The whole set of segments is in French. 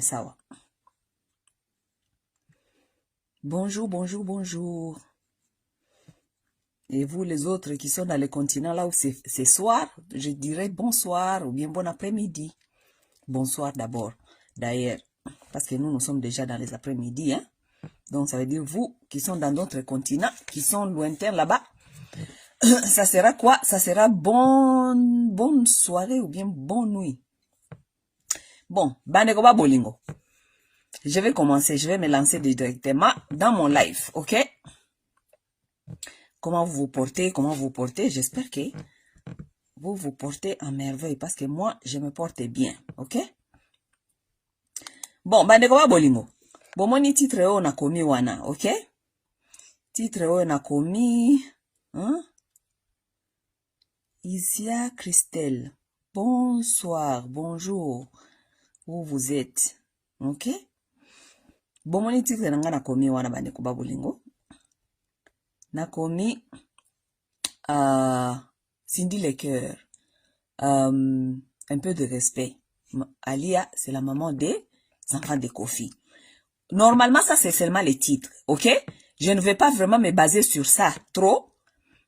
Masawa. Bonjour, bonjour, bonjour. Et vous les autres qui sont dans les continents là où c'est soir, je dirais bonsoir ou bien bon après-midi. Bonsoir d'abord, d'ailleurs, parce que nous sommes déjà dans les après-midi, hein. Donc ça veut dire vous qui sont dans d'autres continents, qui sont lointains là-bas, ça sera quoi? Ça sera bonne soirée ou bien bonne nuit. Bon, Bandekoba Bolingo. Je vais commencer, je vais me lancer directement dans mon live, ok? Comment vous vous portez? J'espère que vous vous portez en merveille parce que moi, je me porte bien, ok? Bon, Bandekoba Bolingo. Bon, mon titre on a commis wana, ok? Titre on a commis, hein? Isia Christelle. Bonsoir, bonjour. Où vous êtes, ok? Bon, mon titre na commis wana Bandekoba Bolingo. Na commis Cindy Lecoeur. Un peu de respect. Alia, c'est la maman des enfants de Kofi. Normalement, ça, c'est seulement les titres, ok? Je ne vais pas vraiment me baser sur ça trop,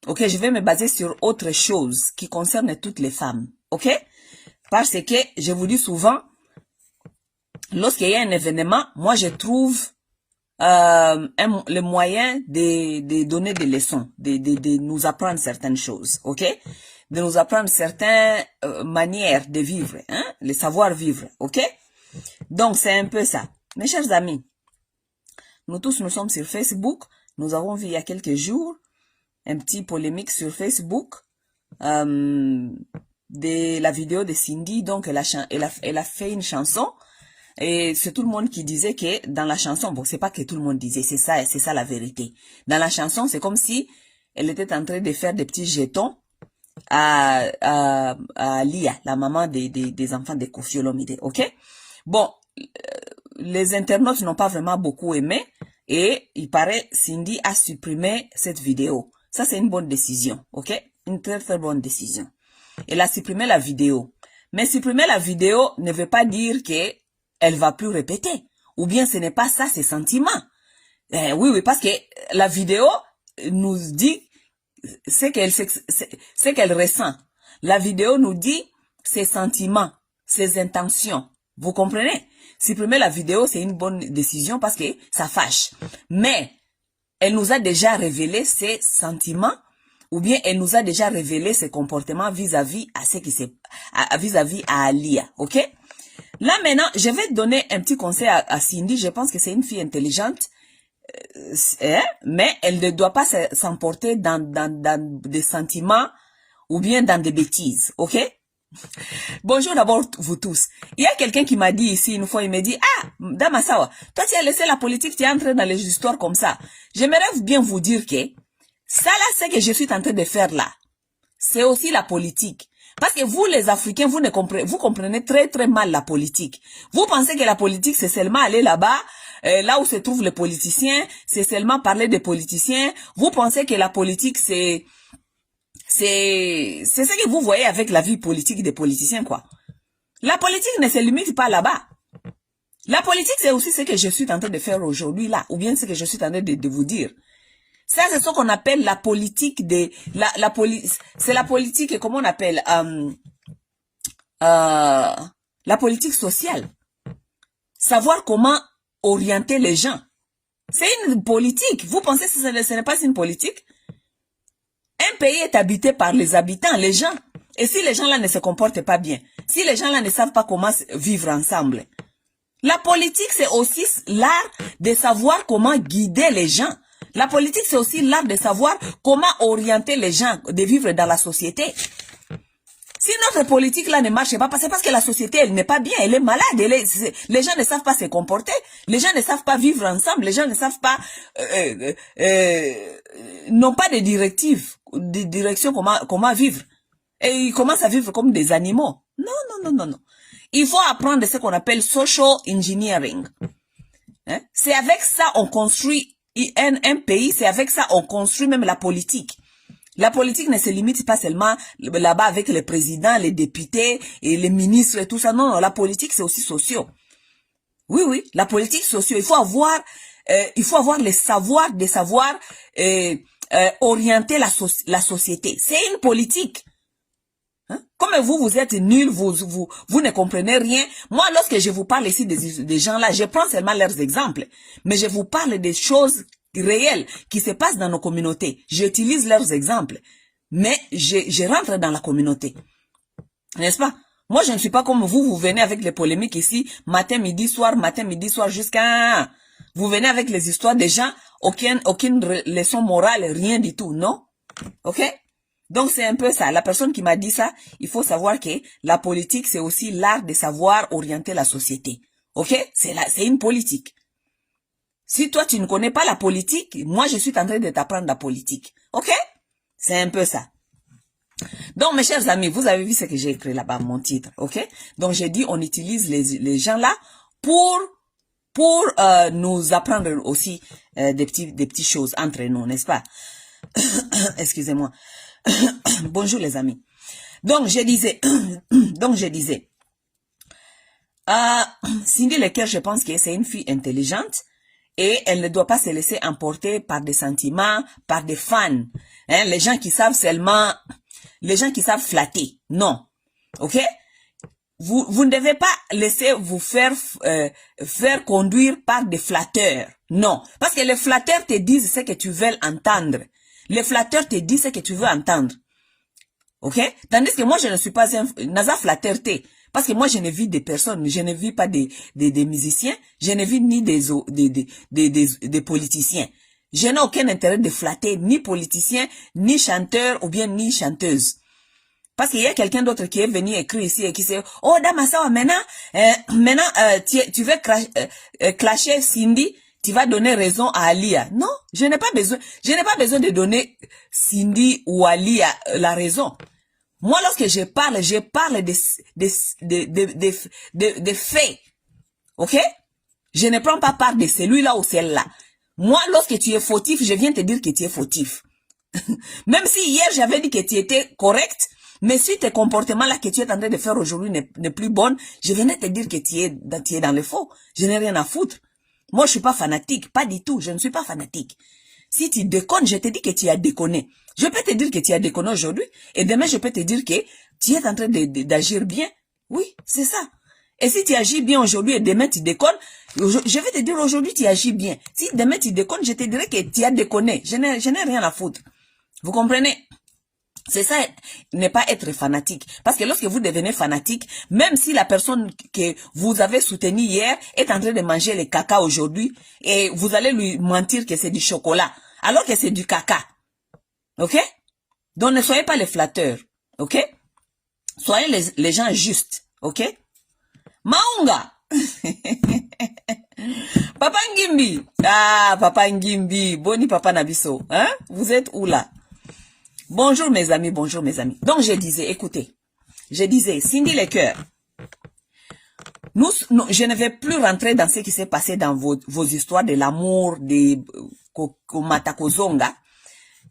ok? Je vais me baser sur autre chose qui concerne toutes les femmes, ok? Parce que, je vous dis souvent, lorsqu'il y a un événement, moi, je trouve le moyen de donner des leçons, de nous apprendre certaines choses, ok? De nous apprendre certaines manières de vivre, hein? Le savoir-vivre, ok? Donc, c'est un peu ça. Mes chers amis, nous tous, nous sommes sur Facebook. Nous avons vu il y a quelques jours un petit polémique sur Facebook de la vidéo de Cindy. Donc, elle a fait une chanson. Et c'est tout le monde qui disait que dans la chanson, bon, c'est pas que tout le monde disait, c'est ça la vérité. Dans la chanson, c'est comme si elle était en train de faire des petits jetons à Lia, la maman des enfants de Koffi Olomide, ok? Bon, les internautes n'ont pas vraiment beaucoup aimé et il paraît Cindy a supprimé cette vidéo. Ça, c'est une bonne décision, ok? Une très très bonne décision. Elle a supprimé la vidéo. Mais supprimer la vidéo ne veut pas dire que elle va plus répéter. Ou bien ce n'est pas ça ses sentiments. Oui, parce que la vidéo nous dit ce qu'elle ressent. La vidéo nous dit ses sentiments, ses intentions. Vous comprenez? Supprimer la vidéo, c'est une bonne décision parce que ça fâche. Mais elle nous a déjà révélé ses sentiments ou bien elle nous a déjà révélé ses comportements vis-à-vis vis-à-vis à Alia, ok? Là, maintenant, je vais donner un petit conseil à Cindy. Je pense que c'est une fille intelligente, mais elle ne doit pas s'emporter dans des sentiments ou bien dans des bêtises, ok? Bonjour d'abord vous tous. Il y a quelqu'un qui m'a dit ici une fois, il m'a dit, ah, Damasawa, toi tu as laissé la politique, tu es entré dans les histoires comme ça. J'aimerais bien vous dire que ça là, c'est que je suis en train de faire là. C'est aussi la politique. Parce que vous, les Africains, vous comprenez très très mal la politique. Vous pensez que la politique, c'est seulement aller là-bas, là où se trouvent les politiciens, c'est seulement parler des politiciens. Vous pensez que la politique, c'est ce que vous voyez avec la vie politique des politiciens, quoi. La politique ne se limite pas là-bas. La politique, c'est aussi ce que je suis en train de faire aujourd'hui là, ou bien ce que je suis en train de vous dire. Ça, c'est ce qu'on appelle la politique c'est la politique, comment on appelle, la politique sociale. Savoir comment orienter les gens. C'est une politique. Vous pensez que ce n'est pas une politique? Un pays est habité par les habitants, les gens. Et si les gens là ne se comportent pas bien, si les gens là ne savent pas comment vivre ensemble, la politique, c'est aussi l'art de savoir comment guider les gens. La politique, c'est aussi l'art de savoir comment orienter les gens de vivre dans la société. Si notre politique là ne marche pas, c'est parce que la société, elle n'est pas bien, elle est malade. Les gens ne savent pas se comporter, les gens ne savent pas vivre ensemble, les gens ne savent pas, n'ont pas de directives, de direction comment vivre. Et ils commencent à vivre comme des animaux. Non. Il faut apprendre ce qu'on appelle social engineering. Hein? C'est avec ça on construit un pays, c'est avec ça on construit même la politique. La politique ne se limite pas seulement là-bas avec les présidents, les députés et les ministres et tout ça. Non, la politique c'est aussi social. Oui, oui, la politique sociale, il faut avoir les savoirs, des savoirs orienter la société. C'est une politique. Hein? Comme vous êtes nuls, vous ne comprenez rien. Moi, lorsque je vous parle ici des gens là, je prends seulement leurs exemples. Mais je vous parle des choses réelles qui se passent dans nos communautés. J'utilise leurs exemples. Mais je rentre dans la communauté. N'est-ce pas? Moi, je ne suis pas comme vous venez avec les polémiques ici, matin, midi, soir, jusqu'à... Vous venez avec les histoires des gens, aucune leçon morale, rien du tout, non? Ok? Donc, c'est un peu ça. La personne qui m'a dit ça, il faut savoir que la politique, c'est aussi l'art de savoir orienter la société. Ok? C'est une politique. Si toi, tu ne connais pas la politique, moi, je suis en train de t'apprendre la politique. Ok? C'est un peu ça. Donc, mes chers amis, vous avez vu ce que j'ai écrit là-bas, mon titre, ok? Donc, j'ai dit, on utilise les gens là pour nous apprendre aussi des petites choses entre nous, n'est-ce pas? Excusez-moi. Bonjour les amis. Donc, je disais, Cindy Leclerc, je pense que c'est une fille intelligente et elle ne doit pas se laisser emporter par des sentiments, par des fans. Hein, les gens qui savent flatter. Non. Ok? Vous ne devez pas laisser vous faire conduire par des flatteurs. Non. Parce que les flatteurs te disent ce que tu veux entendre. Les flatteurs te disent ce que tu veux entendre. Ok? Tandis que moi, je ne suis pas un flatteur. Parce que moi, je ne vis des personnes, je ne vis pas des musiciens, je ne vis ni des politiciens. Je n'ai aucun intérêt de flatter ni politicien, ni chanteur ou bien ni chanteuse. Parce qu'il y a quelqu'un d'autre qui est venu écrire ici et qui sait, oh, Damasawa, maintenant, tu veux clasher Cindy, tu vas donner raison à Alia. Non, je n'ai pas besoin de donner Cindy ou Alia la raison. Moi, lorsque je parle des faits. Ok? Je ne prends pas part de celui-là ou celle-là. Moi, lorsque tu es fautif, je viens te dire que tu es fautif. Même si hier, j'avais dit que tu étais correct, mais si tes comportements-là que tu es en train de faire aujourd'hui n'est plus bon, je venais te dire que tu es dans le faux. Je n'ai rien à foutre. Moi, je suis pas fanatique. Pas du tout. Je ne suis pas fanatique. Si tu déconnes, je te dis que tu as déconné. Je peux te dire que tu as déconné aujourd'hui. Et demain, je peux te dire que tu es en train d'agir bien. Oui, c'est ça. Et si tu agis bien aujourd'hui et demain tu déconnes, je vais te dire aujourd'hui tu agis bien. Si demain tu déconnes, je te dirai que tu as déconné. Je n'ai rien à foutre. Vous comprenez? C'est ça, ne pas être fanatique. Parce que lorsque vous devenez fanatique, même si la personne que vous avez soutenue hier est en train de manger le caca aujourd'hui, et vous allez lui mentir que c'est du chocolat, alors que c'est du caca. Ok? Donc ne soyez pas les flatteurs. Ok? Soyez les gens justes. Ok? Maunga! Papa Ngimbi! Ah, Papa Ngimbi! Boni Papa Nabiso. Hein? Vous êtes où là? Bonjour mes amis, bonjour mes amis. Donc je disais, écoutez, Cindy Leclerc, je ne vais plus rentrer dans ce qui s'est passé dans vos histoires de l'amour, de Komatakozonga.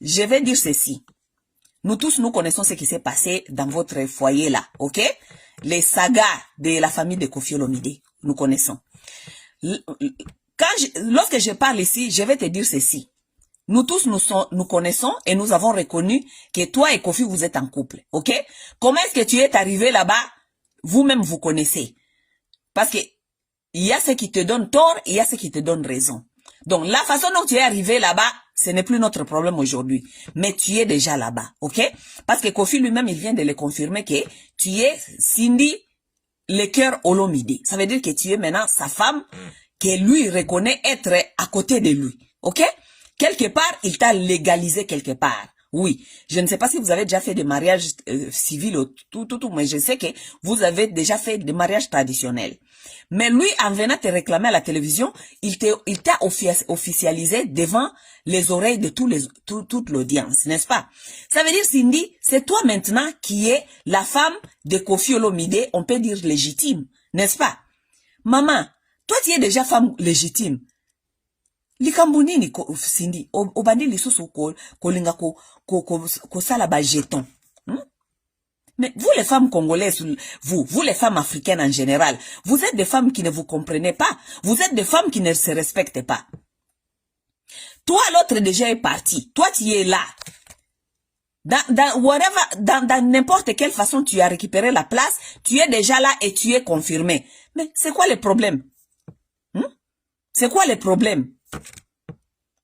Je vais dire ceci. Nous tous, nous connaissons ce qui s'est passé dans votre foyer là, ok? Les sagas de la famille de Koffi Olomide, nous connaissons. Lorsque je parle ici, je vais te dire ceci. Nous tous, nous connaissons et nous avons reconnu que toi et Koffi, vous êtes en couple, ok? Comment est-ce que tu es arrivé là-bas? Vous-même, vous connaissez. Parce que il y a ce qui te donne tort, il y a ce qui te donne raison. Donc, la façon dont tu es arrivé là-bas, ce n'est plus notre problème aujourd'hui. Mais tu es déjà là-bas, ok? Parce que Koffi lui-même, il vient de le confirmer que tu es Cindy Leclerc Olomide. Ça veut dire que tu es maintenant sa femme, que lui reconnaît être à côté de lui, ok? Quelque part, il t'a légalisé quelque part. Oui, je ne sais pas si vous avez déjà fait des mariages civils ou tout, mais je sais que vous avez déjà fait des mariages traditionnels. Mais lui, en venant te réclamer à la télévision, il t'a officialisé devant les oreilles de toute l'audience, n'est-ce pas? Ça veut dire, Cindy, c'est toi maintenant qui es la femme de Koffi Olomide, on peut dire légitime, n'est-ce pas? Maman, toi tu es déjà femme légitime. Likambuni ni Cindy, obandi lisusu ko linga ko sala ba jeton. Mais vous les femmes congolaises, vous les femmes africaines en général, vous êtes des femmes qui ne vous comprenez pas. Vous êtes des femmes qui ne se respectent pas. Toi, l'autre déjà est parti. Toi, tu es là. Dans n'importe quelle façon tu as récupéré la place, tu es déjà là et tu es confirmé. Mais c'est quoi le problème? C'est quoi le problème?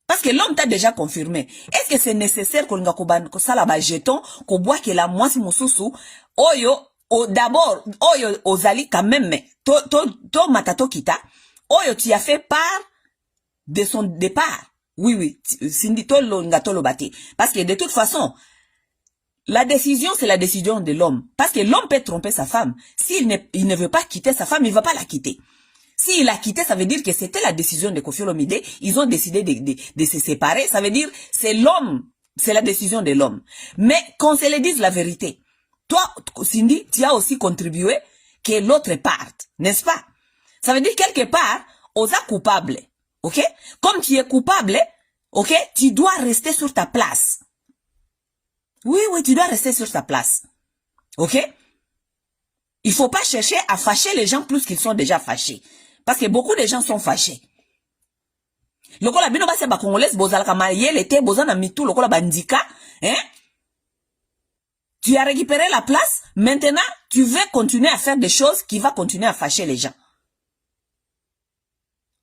Parce que l'homme t'a déjà confirmé. Est-ce que c'est nécessaire qu'on ça là-bas jeton, qu'on boit que la moisi mususu, oyo, d'abord, oyo, ozali quand même, to matato kita, oyo, tu as fait part de son départ. Oui, Cindy, tolo bati. Parce que de toute façon, la décision, c'est la décision de l'homme. Parce que l'homme peut tromper sa femme. S'il ne veut pas quitter sa femme, il ne va pas la quitter. S'il l'a quitté, ça veut dire que c'était la décision de Koffi Olomide. Ils ont décidé de se séparer. Ça veut dire, c'est l'homme. C'est la décision de l'homme. Mais qu'on se le dise la vérité. Toi, Cindy, tu as aussi contribué que l'autre parte. N'est-ce pas? Ça veut dire quelque part, osa coupable. Ok? Comme tu es coupable, ok? Tu dois rester sur ta place. Oui, tu dois rester sur ta place. Ok? Il faut pas chercher à fâcher les gens plus qu'ils sont déjà fâchés. Parce que beaucoup de gens sont fâchés. Lokola bino base ba congolaise bozalaka mayele te bozana mitu lokola bandika, hein? Tu as récupéré la place, maintenant tu veux continuer à faire des choses qui vont continuer à fâcher les gens.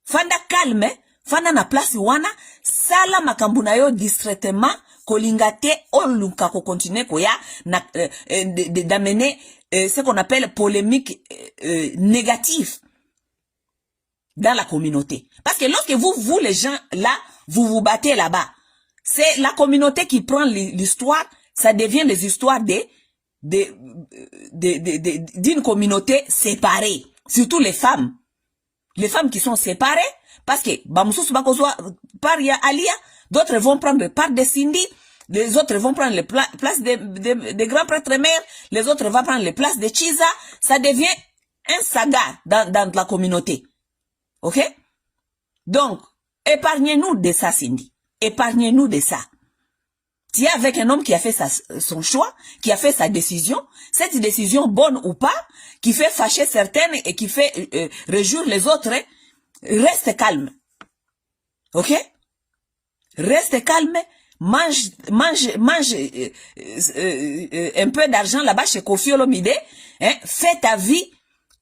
Fanda calme, fanda na place wana, sala makambu na yo discrètement, kolingate oluka ko continuer koya na d'amener ce qu'on appelle polémique négative dans la communauté. Parce que lorsque vous les gens là, vous battez là-bas, c'est la communauté qui prend l'histoire, ça devient les histoires d'une communauté séparée, surtout les femmes. Les femmes qui sont séparées, parce que par Alia, d'autres vont prendre part de Cindy, les autres vont prendre les places des grands prêtres mères, les autres vont prendre les places de Chiza. Ça devient un saga dans la communauté. Ok? Donc, épargnez-nous de ça, Cindy. Épargnez-nous de ça. Tu es avec un homme qui a fait son choix, qui a fait sa décision, cette décision bonne ou pas, qui fait fâcher certaines et qui fait réjouir les autres, reste calme. Ok? Reste calme, mange un peu d'argent là-bas chez Koffi Olomide, hein, fais ta vie,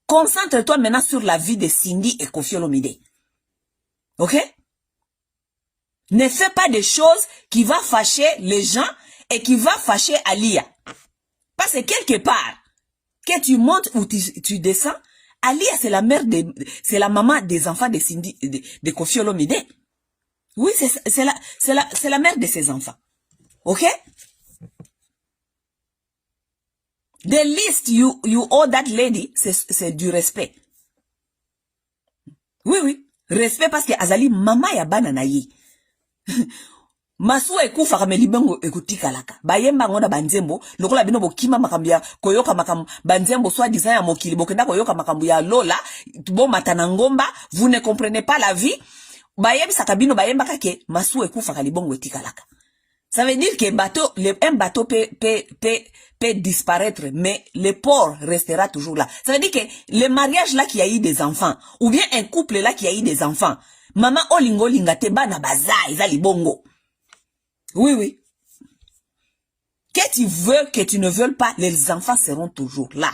concentre-toi maintenant sur la vie de Cindy et Koffi Olomide. Ok? Ne fais pas des choses qui vont fâcher les gens et qui vont fâcher Alia. Parce que quelque part, que tu montes ou tu descends, Alia c'est la mère c'est la maman des enfants de Cindy, de Koffi Olomide. Oui, c'est la mère de ses enfants. Ok? The least you owe that lady, c'est du respect. Oui. Respect parce que Azali, mama ya bana na ye. Masu ekufa kame libango ekutika laka. Bayemba ngona banzembo, lokola bino bokima makambia, koyoka makam, banzembo soit disant ya mokili, bokenda koyoka makambu ya lola, bon matana ngomba, vous ne comprenez pas la vie. Bayem sakabino bayemba kake, masu ekufa kalibongo etika laka. Ça veut dire que un bateau peut disparaître, mais le port restera toujours là. Ça veut dire que le mariage là qui a eu des enfants, ou bien un couple là qui a eu des enfants, maman olingo lingate bana baza ezali bongo. Oui. Que tu veux, que tu ne veux pas, les enfants seront toujours là.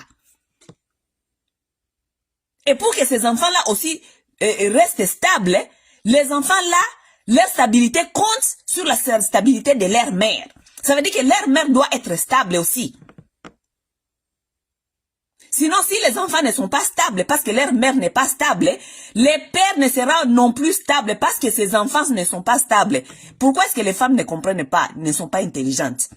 Et pour que ces enfants-là aussi restent stables, les enfants-là, leur stabilité compte sur la stabilité de leur mère. Ça veut dire que leur mère doit être stable aussi. Sinon, si les enfants ne sont pas stables parce que leur mère n'est pas stable, les pères ne seront non plus stables parce que ces enfants ne sont pas stables. Pourquoi est-ce que les femmes ne comprennent pas, ne sont pas intelligentes?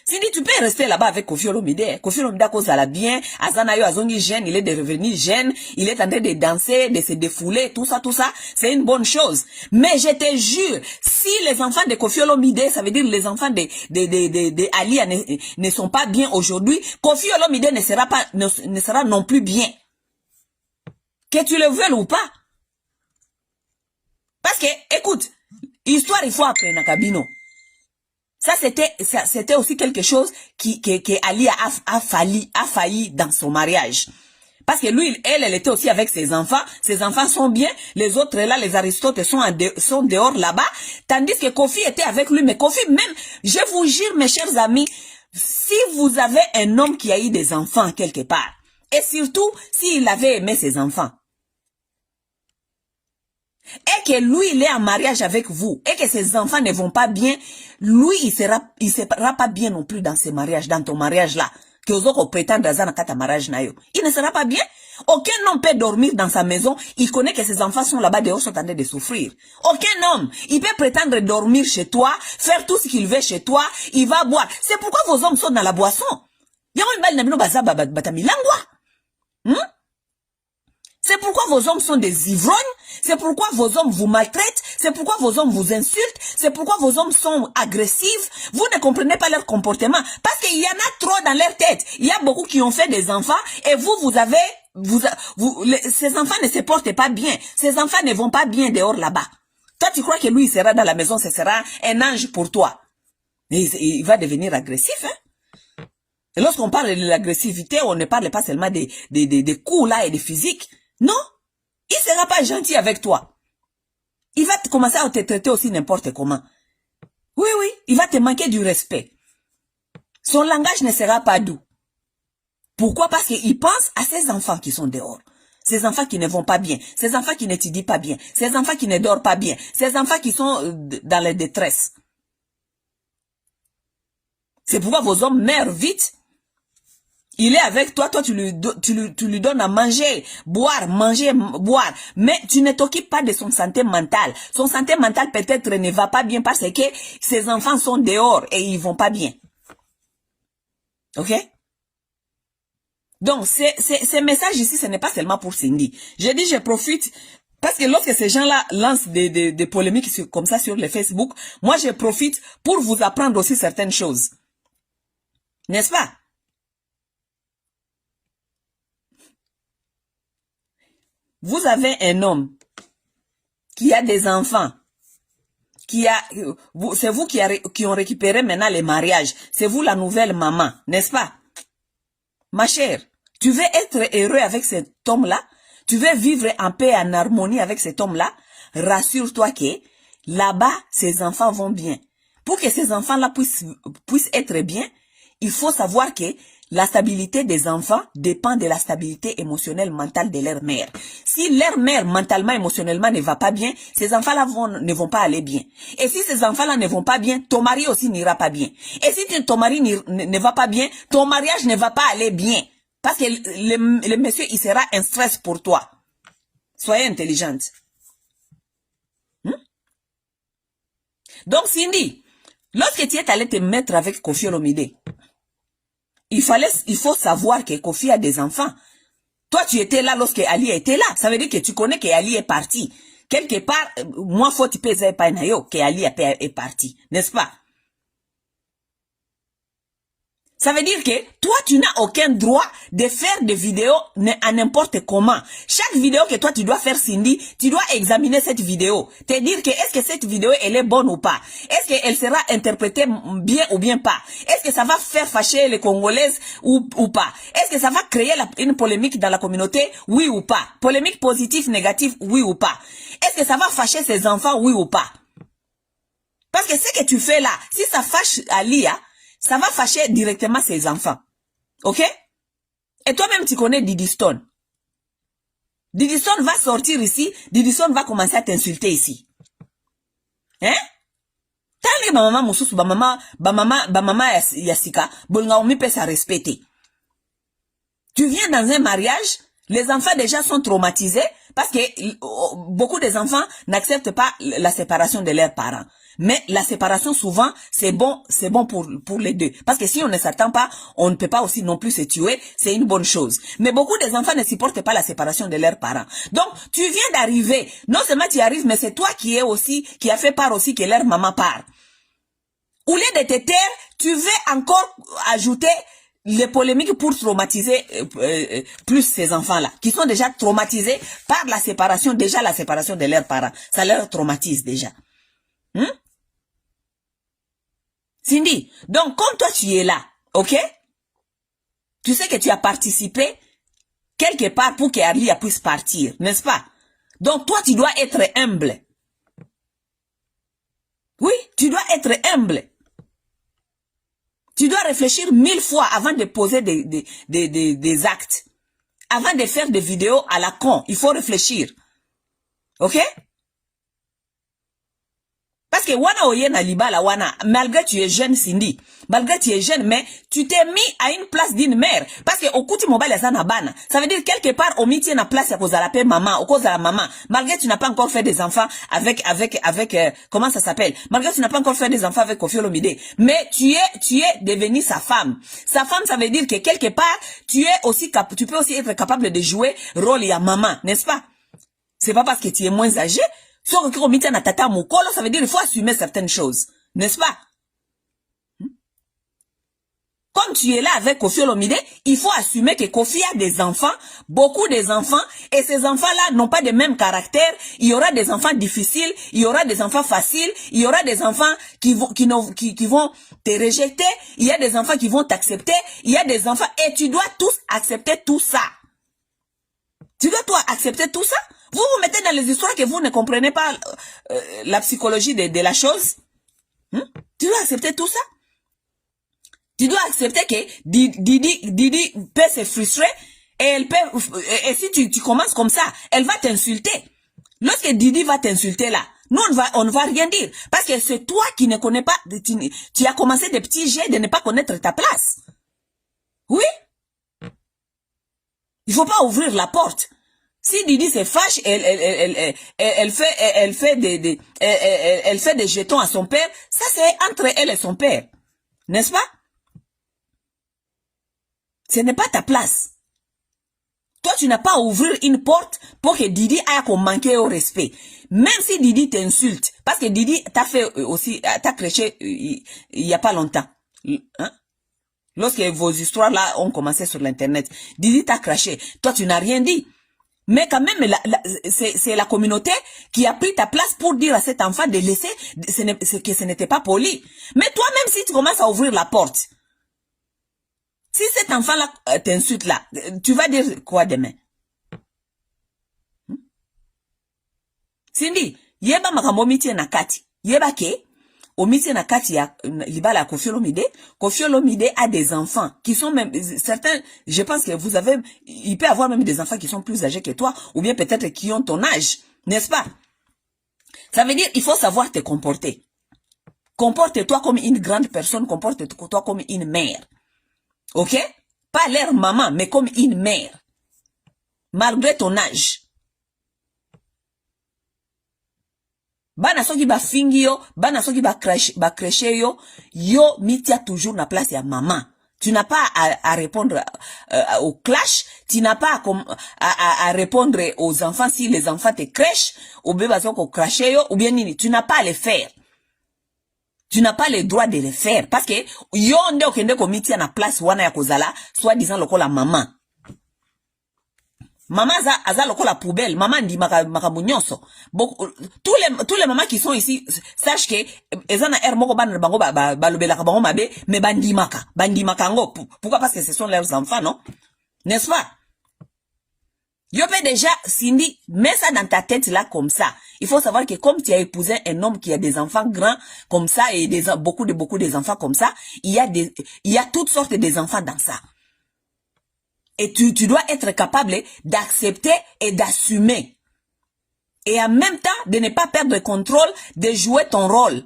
Cindy, tu peux rester là-bas avec Koffi Olomide. Koffi Olomide cause à la bien. Azanayo Azongi jeune, il est devenu jeune. Il est en train de danser, de se défouler, tout ça. C'est une bonne chose. Mais je te jure, si les enfants de Koffi Olomide, ça veut dire les enfants de Alia ne sont pas bien aujourd'hui, Koffi Olomide ne sera non plus bien. Que tu le veuilles ou pas. Parce que, écoute, histoire il faut apprendre à Kabino. Ça, c'était aussi quelque chose que Ali a failli dans son mariage. Parce que lui, elle était aussi avec ses enfants. Ses enfants sont bien. Les autres là, les Aristotes sont dehors là-bas. Tandis que Kofi était avec lui. Mais Kofi même, je vous jure, mes chers amis, si vous avez un homme qui a eu des enfants quelque part, et surtout s'il avait aimé ses enfants, et que lui, il est en mariage avec vous, et que ses enfants ne vont pas bien, lui, il sera pas bien non plus dans ce mariage, dans ton mariage là. Que aux autres prétendent à ta mariage na yo. Il ne sera pas bien. Aucun homme peut dormir dans sa maison. Il connaît que ses enfants sont là-bas dehors, sont en train de souffrir. Aucun homme. Il peut prétendre dormir chez toi, faire tout ce qu'il veut chez toi. Il va boire. C'est pourquoi vos hommes sont dans la boisson. C'est pourquoi vos hommes sont des ivrognes. C'est pourquoi vos hommes vous maltraitent. C'est pourquoi vos hommes vous insultent. C'est pourquoi vos hommes sont agressifs. Vous ne comprenez pas leur comportement. Parce qu'il y en a trop dans leur tête. Il y a beaucoup qui ont fait des enfants. Et ces enfants ne se portent pas bien. Ces enfants ne vont pas bien dehors là-bas. Toi, tu crois que lui, il sera dans la maison, ce sera un ange pour toi. Il va devenir agressif, hein. Et lorsqu'on parle de l'agressivité, on ne parle pas seulement des coups là et des physiques. Non, il sera pas gentil avec toi. Il va commencer à te traiter aussi n'importe comment. Oui, il va te manquer du respect. Son langage ne sera pas doux. Pourquoi? Parce qu'il pense à ses enfants qui sont dehors. Ces enfants qui ne vont pas bien. Ces enfants qui n'étudient pas bien. Ces enfants qui ne dorment pas bien. Ces enfants qui sont dans la détresse. C'est pourquoi vos hommes meurent vite. Il est avec toi, tu lui donnes à manger, boire, boire. Mais tu ne t'occupes pas de son santé mentale. Son santé mentale peut-être ne va pas bien parce que ses enfants sont dehors et ils vont pas bien. Ok? Donc, ces messages ici, ce n'est pas seulement pour Cindy. J'ai dit, je profite, parce que lorsque ces gens-là lancent des polémiques comme ça sur le Facebook, moi, je profite pour vous apprendre aussi certaines choses. N'est-ce pas? Vous avez un homme qui a des enfants, c'est vous qui ont récupéré maintenant les mariages. C'est vous la nouvelle maman, n'est-ce pas? Ma chère, tu veux être heureux avec cet homme-là? Tu veux vivre en paix et en harmonie avec cet homme-là? Rassure-toi que là-bas, ses enfants vont bien. Pour que ces enfants-là puissent être bien, il faut savoir que la stabilité des enfants dépend de la stabilité émotionnelle mentale de leur mère. Si leur mère mentalement, émotionnellement ne va pas bien, ces enfants-là ne vont pas aller bien. Et si ces enfants-là ne vont pas bien, ton mari aussi n'ira pas bien. Et si ton mari ne va pas bien, ton mariage ne va pas aller bien. Parce que le monsieur, il sera un stress pour toi. Soyez intelligente. Donc Cindy, lorsque tu es allé te mettre avec Kofi Olomide, il faut savoir que Kofi a des enfants. Toi, tu étais là lorsque Ali était là. Ça veut dire que tu connais que Ali est parti. Quelque part, moi, faut te peser pas nayo que Ali est parti. N'est-ce pas? Ça veut dire que toi, tu n'as aucun droit de faire des vidéos à n'importe comment. Chaque vidéo que toi, tu dois faire, Cindy, tu dois examiner cette vidéo. Te dire que est-ce que cette vidéo, elle est bonne ou pas? Est-ce qu'elle sera interprétée bien ou bien pas? Est-ce que ça va faire fâcher les Congolaises ou pas? Est-ce que ça va créer une polémique dans la communauté? Oui ou pas? Polémique positive, négative, oui ou pas? Est-ce que ça va fâcher ses enfants? Oui ou pas? Parce que ce que tu fais là, si ça fâche Alia, ça va fâcher directement ses enfants. Ok? Et toi-même, tu connais Didi Stone. Didi Stone va sortir ici. Didi Stone va commencer à t'insulter ici. Hein? Tant que maman mususu, maman yasika, bolnga omi peut sa respecter. Tu viens dans un mariage, les enfants déjà sont traumatisés parce que beaucoup des enfants n'acceptent pas la séparation de leurs parents. Mais la séparation, souvent, c'est bon pour les deux. Parce que si on ne s'attend pas, on ne peut pas aussi non plus se tuer, c'est une bonne chose. Mais beaucoup des enfants ne supportent pas la séparation de leurs parents. Donc, tu viens d'arriver. Non seulement tu arrives, mais c'est toi qui a fait part aussi que leur maman part. Au lieu de te taire, tu veux encore ajouter les polémiques pour traumatiser plus ces enfants-là, qui sont déjà traumatisés par la séparation de leurs parents. Ça leur traumatise déjà. Cindy, donc comme toi tu es là, ok? Tu sais que tu as participé quelque part pour que Arlia puisse partir, n'est-ce pas? Donc toi tu dois être humble. Oui, tu dois être humble. Tu dois réfléchir 1000 fois avant de poser des actes. Avant de faire des vidéos à la con, il faut réfléchir. Ok? Parce que wana oyena libala wana, malgré tu es jeune Cindy, malgré tu es jeune, mais tu t'es mis à une place d'une mère. Parce que au kuti mobile zana bana, ça veut dire quelque part au mitié na place à cause de la paix maman, au cause de la maman. Malgré tu n'as pas encore fait des enfants avec comment ça s'appelle? Malgré tu n'as pas encore fait des enfants avec Koffi Olomide, mais tu es devenu sa femme. Sa femme, ça veut dire que quelque part tu peux aussi être capable de jouer rôle à maman, n'est-ce pas? C'est pas parce que tu es moins âgé. Ça veut dire qu'il faut assumer certaines choses. N'est-ce pas? Comme tu es là avec Koffi Olomide, il faut assumer que Koffi a des enfants, beaucoup des enfants, et ces enfants-là n'ont pas le même caractère. Il y aura des enfants difficiles, il y aura des enfants faciles, il y aura des enfants qui vont te rejeter, il y a des enfants qui vont t'accepter, il y a des enfants, et tu dois tous accepter tout ça. Tu dois toi accepter tout ça? Vous vous mettez dans les histoires que vous ne comprenez pas la psychologie de la chose. Tu dois accepter tout ça. Tu dois accepter que Didi peut se frustrer et elle peut, et si tu commences comme ça, elle va t'insulter. Lorsque Didi va t'insulter là, nous on ne va rien dire. Parce que c'est toi qui ne connais pas, tu as commencé des petits jets de ne pas connaître ta place. Oui. Il faut pas ouvrir la porte. Si Didi se fâche, elle fait des jetons à son père, ça c'est entre elle et son père. N'est-ce pas? Ce n'est pas ta place. Toi, tu n'as pas à ouvrir une porte pour que Didi aille qu'on manque au respect. Même si Didi t'insulte, parce que Didi t'a fait aussi, t'a crêché il y a pas longtemps. Hein? Lorsque vos histoires là ont commencé sur l'internet, Didi t'a craché. Toi, tu n'as rien dit. Mais quand même, c'est la communauté qui a pris ta place pour dire à cet enfant de laisser, que ce n'était pas poli. Mais toi-même, si tu commences à ouvrir la porte, si cet enfant-là t'insulte là, tu vas dire quoi demain? Cindy, yeba makambo mitie na kati. Yeba ke, au mitie na kati ya libala Koffi Olomide. Koffi Olomide a des enfants qui sont même, certains, je pense que il peut avoir même des enfants qui sont plus âgés que toi, ou bien peut-être qui ont ton âge, n'est-ce pas? Ça veut dire, il faut savoir te comporter. Comporte-toi comme une grande personne, comporte-toi comme une mère. Ok? Pas l'air maman, mais comme une mère. Malgré ton âge. Bana soki ba fingi yo, bana soki ba crèche yo, yo mitia toujours na place ya maman. Tu n'as pas à répondre au clash, tu n'as pas à répondre aux enfants si les enfants te crèchent, ou bien bazoko crèche yo, ou bien nini, tu n'as pas à le faire. Tu n'as pas le droit de le faire parce que yo nde okende ko mitia na place wana ya kozala, soit disant lokola maman. Maman aza lokola poubelle, maman ndi makambo nyonso. Tous les mamans qui sont ici sachent que ezana moko bana bango balobelaka bango mabe mais bandimaka ngo. Pourquoi? Parce que ce sont leurs enfants, non? N'est-ce pas? Yo peux déjà, Cindy, mets ça dans ta tête là comme ça. Il faut savoir que comme tu as épousé un homme qui a des enfants grands comme ça et beaucoup des enfants comme ça, il y a toutes sortes des enfants dans ça. Et tu dois être capable d'accepter et d'assumer. Et en même temps, de ne pas perdre le contrôle, de jouer ton rôle.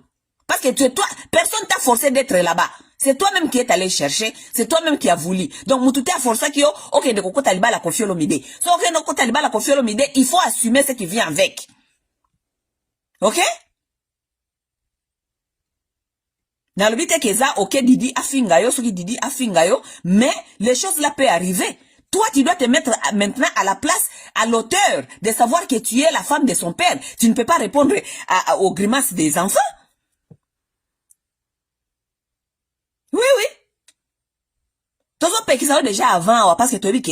Parce que toi, personne t'a forcé d'être là-bas. C'est toi-même qui es allé chercher, c'est toi-même qui as voulu. Donc, Moutouté a forcé qu'il y a, ok, de Koko Taliba la Koffi Olomide. So, ok, de Koko Taliba la Koffi Olomide, il faut assumer ce qui vient avec. Ok? Dans le but que ça, ok, Didi a fingayo, ce qui Didi a fingayo, mais les choses là peuvent arriver. Toi, tu dois te mettre maintenant à la place, à l'auteur, de savoir que tu es la femme de son père. Tu ne peux pas répondre aux grimaces des enfants. Oui. Tozo pekisa déjà avant, parce que tu dis que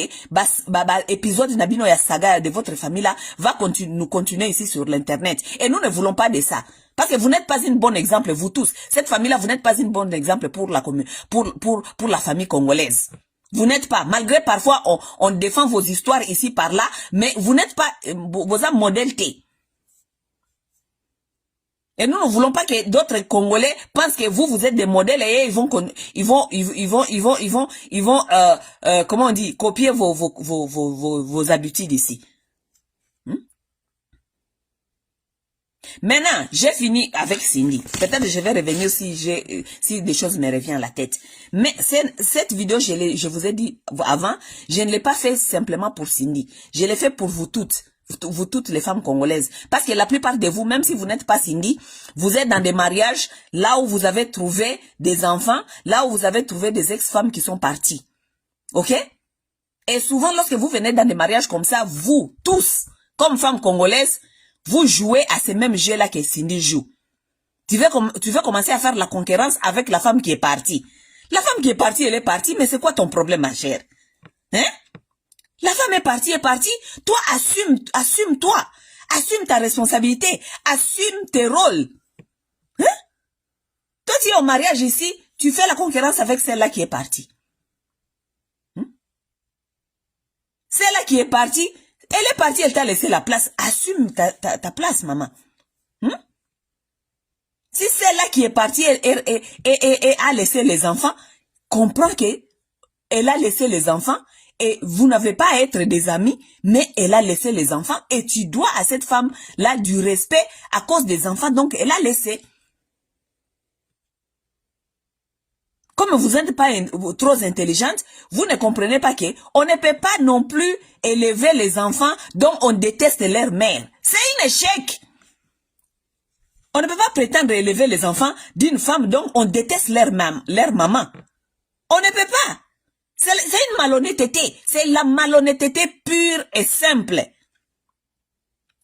épisode nabino ya saga de votre famille là va nous continuer ici sur l'internet. Et nous ne voulons pas de ça. Parce que vous n'êtes pas une bonne exemple, vous tous. Cette famille-là, vous n'êtes pas une bonne exemple pour la pour la famille congolaise. Vous n'êtes pas, malgré parfois on défend vos histoires ici par là, mais vous n'êtes pas vos âmes modèles T. Et nous ne voulons pas que d'autres Congolais pensent que vous êtes des modèles et ils vont comment on dit, copier vos habitudes ici. Maintenant, j'ai fini avec Cindy. Peut-être je vais revenir si des choses me reviennent à la tête. Mais cette vidéo, je vous ai dit avant, je ne l'ai pas fait simplement pour Cindy. Je l'ai fait pour vous toutes les femmes congolaises. Parce que la plupart de vous, même si vous n'êtes pas Cindy, vous êtes dans des mariages là où vous avez trouvé des enfants, là où vous avez trouvé des ex-femmes qui sont parties. Ok? Et souvent, lorsque vous venez dans des mariages comme ça, vous, tous, comme femmes congolaises, vous jouez à ces mêmes jeux-là que Cindy joue. Tu veux commencer à faire la concurrence avec la femme qui est partie. La femme qui est partie, elle est partie, mais c'est quoi ton problème, ma chère? Hein? La femme est partie. Toi, assume-toi. Assume ta responsabilité. Assume tes rôles. Hein? Toi, tu es au mariage ici, tu fais la concurrence avec celle-là qui est partie. Hein? Celle-là qui est partie, elle est partie, elle t'a laissé la place. Assume ta place, maman. Hein? Si celle-là qui est partie et a laissé les enfants, comprends que elle a laissé les enfants et vous n'avez pas à être des amis, mais elle a laissé les enfants et tu dois à cette femme-là du respect à cause des enfants, donc elle a laissé. Comme vous n'êtes pas trop intelligente, vous ne comprenez pas que on ne peut pas non plus élever les enfants dont on déteste leur mère. C'est un échec. On ne peut pas prétendre élever les enfants d'une femme dont on déteste leur maman. On ne peut pas. C'est une malhonnêteté. C'est la malhonnêteté pure et simple.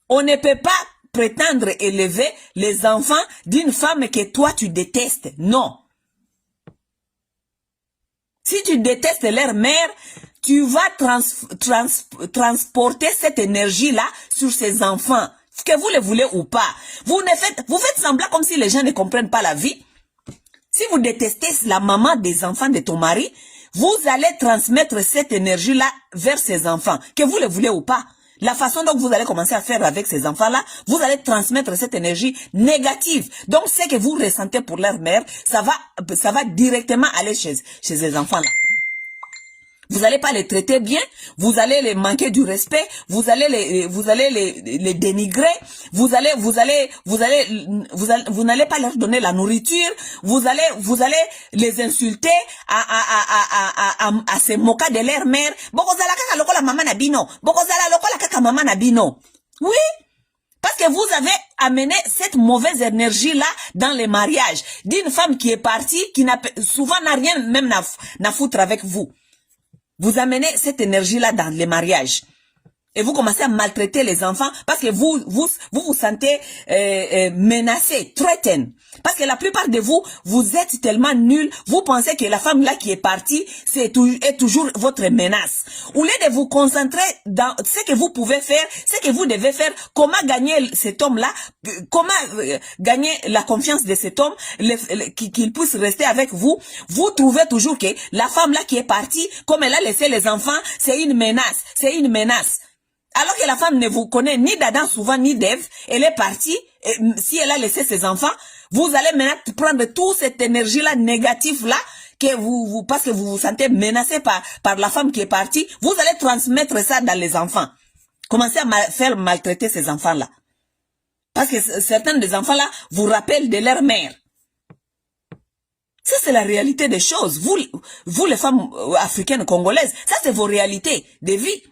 On ne peut pas prétendre élever les enfants d'une femme que toi tu détestes. Non. Si tu détestes leur mère, tu vas transporter cette énergie-là sur ces enfants. Que vous le voulez ou pas. Vous faites semblant comme si les gens ne comprennent pas la vie. Si vous détestez la maman des enfants de ton mari, vous allez transmettre cette énergie-là vers ces enfants. Que vous le voulez ou pas. La façon dont vous allez commencer à faire avec ces enfants-là, vous allez transmettre cette énergie négative. Donc, ce que vous ressentez pour leur mère, ça va directement aller chez ces enfants-là. Vous n'allez pas les traiter bien, vous allez les manquer du respect, vous allez les dénigrer, vous n'allez pas leur donner la nourriture, vous allez les insulter à se moquer de leur mère. Bokozala kaka lokola mama na bino, bokozala lokola kaka mama na bino. Oui. Parce que vous avez amené cette mauvaise énergie-là dans les mariages d'une femme qui est partie, qui souvent n'a rien même à foutre avec vous. Vous amenez cette énergie-là dans les mariages. Et vous commencez à maltraiter les enfants parce que vous sentez menacé, threatened. Parce que la plupart de vous êtes tellement nuls, vous pensez que la femme-là qui est partie, est toujours votre menace. Au lieu de vous concentrer dans ce que vous pouvez faire, ce que vous devez faire, comment gagner cet homme-là, comment gagner la confiance de cet homme, qu'il puisse rester avec vous, vous trouvez toujours que la femme-là qui est partie, comme elle a laissé les enfants, c'est une menace, c'est une menace. Alors que la femme ne vous connaît ni d'Adam souvent ni d'Ève, elle est partie, et si elle a laissé ses enfants, vous allez maintenant prendre toute cette énergie-là négative-là, que parce que vous vous sentez menacé par la femme qui est partie, vous allez transmettre ça dans les enfants. Commencez à faire maltraiter ces enfants-là. Parce que certains des enfants-là vous rappellent de leur mère. Ça, c'est la réalité des choses. Vous les femmes africaines, congolaises, ça, c'est vos réalités de vie.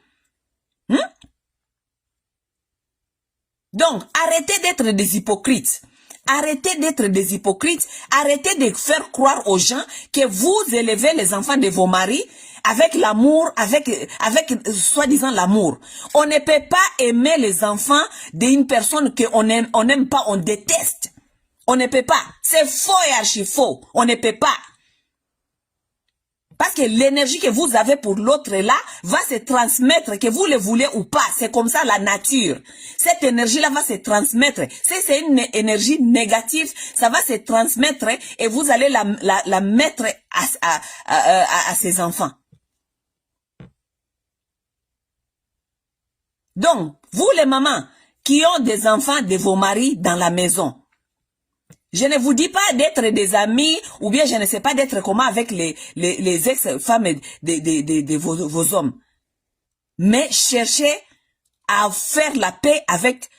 Donc, arrêtez d'être des hypocrites. Arrêtez d'être des hypocrites. Arrêtez de faire croire aux gens que vous élevez les enfants de vos maris avec l'amour, avec soi-disant l'amour. On ne peut pas aimer les enfants d'une personne qu'on n'aime pas, on déteste. On ne peut pas. C'est faux et archi faux. On ne peut pas. Parce que l'énergie que vous avez pour l'autre là va se transmettre, que vous le voulez ou pas. C'est comme ça la nature. Cette énergie-là va se transmettre. Si c'est une énergie négative, ça va se transmettre et vous allez la mettre à ses enfants. Donc, vous les mamans qui ont des enfants de vos maris dans la maison, je ne vous dis pas d'être des amis ou bien je ne sais pas d'être comment avec les ex-femmes de vos hommes. Mais cherchez à faire la paix avec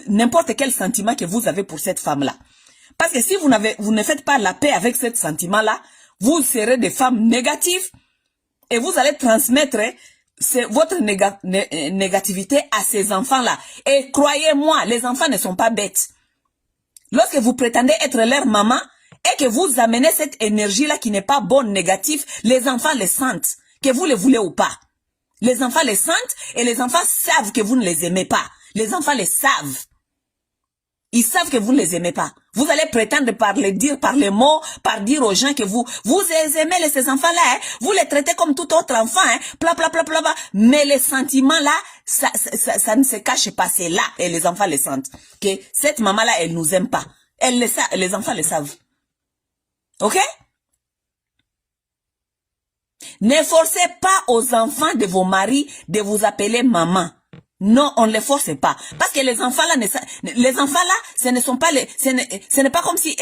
n'importe quel sentiment que vous avez pour cette femme-là. Parce que si vous ne faites pas la paix avec ce sentiment-là, vous serez des femmes négatives et vous allez transmettre votre négativité à ces enfants-là. Et croyez-moi, les enfants ne sont pas bêtes. Lorsque vous prétendez être leur maman et que vous amenez cette énergie-là qui n'est pas bonne, négative, les enfants le sentent, que vous le voulez ou pas. Les enfants le sentent et les enfants savent que vous ne les aimez pas. Les enfants le savent. Ils savent que vous ne les aimez pas. Vous allez prétendre par les dire aux gens que vous aimez ces enfants-là, hein, vous les traitez comme tout autre enfant, hein, bla bla bla bla bla. Mais les sentiments-là, ça ne se cache pas, c'est là, et les enfants le sentent. Que cette maman-là, elle nous aime pas. Les enfants le savent. Ok? Ne forcez pas aux enfants de vos maris de vous appeler maman. Non, on ne les force pas. Parce que les enfants là, ce ne sont pas ce n'est pas comme si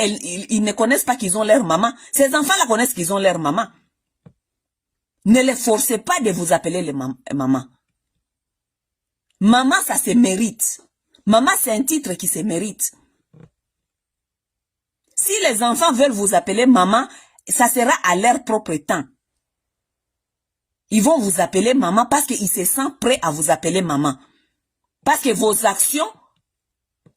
ils ne connaissent pas qu'ils ont leur maman. Ces enfants là connaissent qu'ils ont leur maman. Ne les forcez pas de vous appeler les maman. Maman, ça se mérite. Maman, c'est un titre qui se mérite. Si les enfants veulent vous appeler maman, ça sera à leur propre temps. Ils vont vous appeler maman parce qu'ils se sentent prêts à vous appeler maman. Parce que vos actions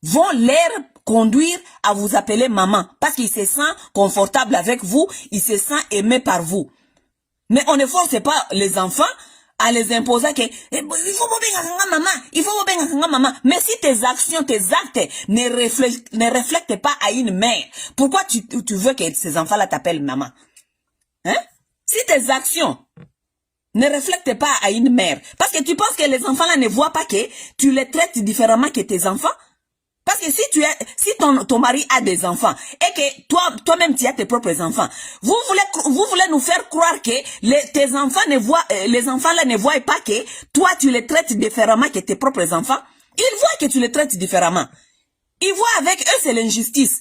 vont les conduire à vous appeler maman. Parce qu'ils se sentent confortables avec vous, ils se sentent aimés par vous. Mais on ne force pas les enfants à les imposer que il faut maman, il faut maman. Mais si tes actions, tes actes ne reflètent pas à une mère, pourquoi tu veux que ces enfants-là t'appellent maman? Hein? Si tes actions ne reflète pas à une mère. Parce que tu penses que les enfants là ne voient pas que tu les traites différemment que tes enfants. Parce que si ton mari a des enfants et que toi-même tu as tes propres enfants, vous voulez nous faire croire que tes enfants les enfants là ne voient pas que toi tu les traites différemment que tes propres enfants. Ils voient que tu les traites différemment. Ils voient avec eux c'est l'injustice.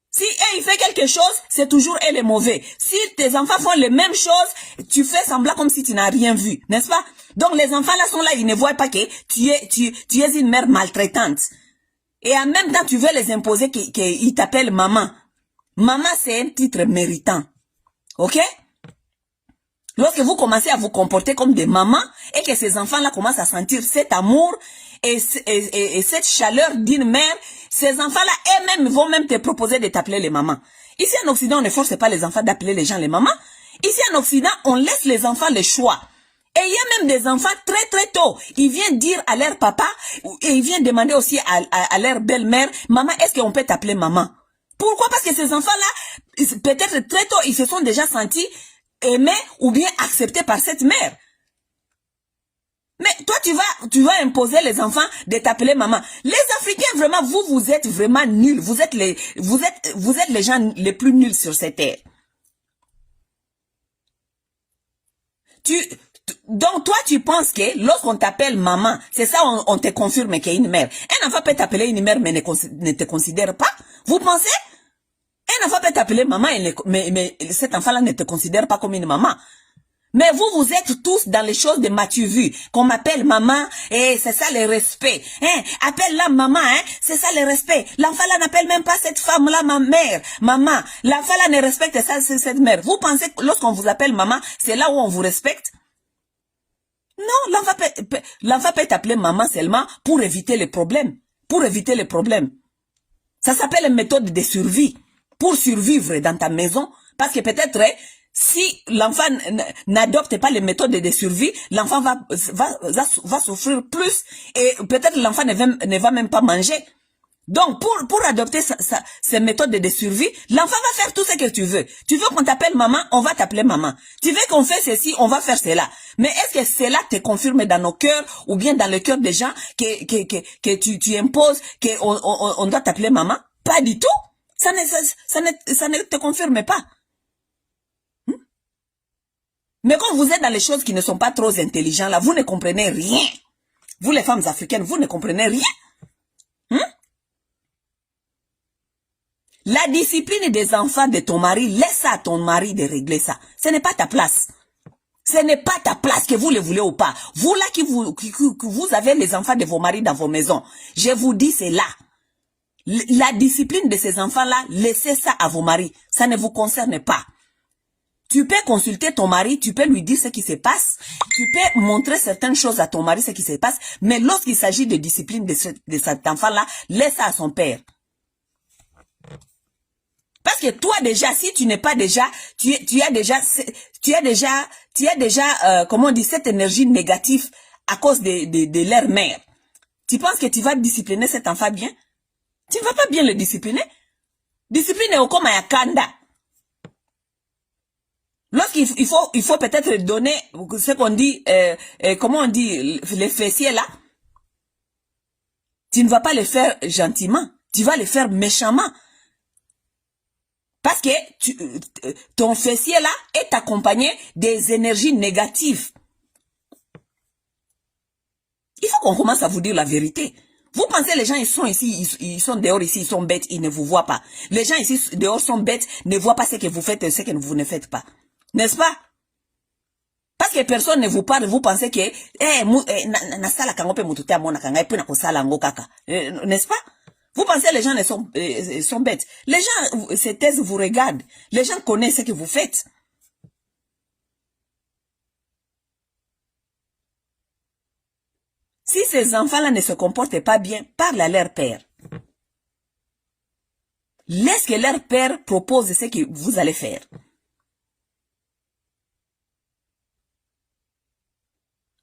Si il fait quelque chose, c'est toujours elle est mauvais. Si tes enfants font les mêmes choses, tu fais semblant comme si tu n'as rien vu, n'est-ce pas? Donc les enfants là sont là, ils ne voient pas que tu es une mère maltraitante. Et en même temps, tu veux les imposer qu'ils t'appellent maman. Maman, c'est un titre méritant. Ok? Lorsque vous commencez à vous comporter comme des mamans et que ces enfants-là commencent à sentir cet amour et cette chaleur d'une mère, ces enfants-là eux-mêmes vont même te proposer de t'appeler les mamans. Ici en Occident, on ne force pas les enfants d'appeler les gens les mamans. Ici en Occident, on laisse les enfants le choix. Et il y a même des enfants très très tôt. Ils viennent dire à leur papa et ils viennent demander aussi à leur belle-mère, maman, est-ce qu'on peut t'appeler maman? Pourquoi? Parce que ces enfants-là, peut-être très tôt, ils se sont déjà sentis aimés ou bien acceptés par cette mère. Mais toi, tu vas imposer les enfants de t'appeler maman. Les Africains, vraiment, vous êtes vraiment nuls. Vous êtes les gens les plus nuls sur cette terre. Donc, toi, tu penses que lorsqu'on t'appelle maman, c'est ça, on te confirme qu'il y a une mère. Un enfant peut t'appeler une mère, mais ne te considère pas. Vous pensez? Un enfant peut t'appeler maman, mais cet enfant-là ne te considère pas comme une maman. Mais vous êtes tous dans les choses de m'as-tu vu, qu'on m'appelle maman, et c'est ça le respect. Hein? Appelle-la maman, hein? C'est ça le respect. L'enfant là n'appelle même pas cette femme-là ma mère, maman. L'enfant là ne respecte ça, c'est cette mère. Vous pensez que lorsqu'on vous appelle maman, c'est là où on vous respecte? Non, l'enfant peut t'appeler maman seulement pour éviter les problèmes. Pour éviter les problèmes. Ça s'appelle une méthode de survie. Pour survivre dans ta maison, parce que peut-être, si l'enfant n'adopte pas les méthodes de survie, l'enfant va souffrir plus et peut-être l'enfant ne va même pas manger. Donc, pour adopter ces méthodes de survie, l'enfant va faire tout ce que tu veux. Tu veux qu'on t'appelle maman, on va t'appeler maman. Tu veux qu'on fasse ceci, on va faire cela. Mais est-ce que cela te confirme dans nos cœurs ou bien dans le cœur des gens que tu imposes qu'on doit t'appeler maman? Pas du tout. Ça ne te confirme pas. Mais quand vous êtes dans les choses qui ne sont pas trop intelligentes, là, vous ne comprenez rien. Vous, les femmes africaines, vous ne comprenez rien. La discipline des enfants de ton mari, laisse ça à ton mari de régler ça. Ce n'est pas ta place. Ce n'est pas ta place, que vous le voulez ou pas. Vous là qui vous avez les enfants de vos maris dans vos maisons, je vous dis c'est là. La discipline de ces enfants-là, laissez ça à vos maris. Ça ne vous concerne pas. Tu peux consulter ton mari, tu peux lui dire ce qui se passe, tu peux montrer certaines choses à ton mari, ce qui se passe, mais lorsqu'il s'agit de discipline de cet enfant-là, laisse ça à son père. Parce que toi déjà, si tu n'es pas déjà, tu as déjà, comment on dit, cette énergie négative à cause de leur mère. Tu penses que tu vas discipliner cet enfant bien? Tu ne vas pas bien le discipliner. Discipline au comme à Kanda. Lorsqu'il faut peut-être donner ce qu'on dit, comment on dit, les fessiers là. Tu ne vas pas le faire gentiment. Tu vas le faire méchamment. Parce que ton fessier là est accompagné des énergies négatives. Il faut qu'on commence à vous dire la vérité. Vous pensez les gens ils sont ici, ils sont dehors ici, ils sont bêtes, ils ne vous voient pas. Les gens ici dehors sont bêtes, ne voient pas ce que vous faites et ce que vous ne faites pas. N'est-ce pas? Parce que personne ne vous parle, vous pensez que n'est-ce pas? Vous pensez les gens sont bêtes. Les gens se taisent, vous regardent. Les gens connaissent ce que vous faites. Si ces enfants-là ne se comportent pas bien, parle à leur père. Laisse que leur père propose ce que vous allez faire.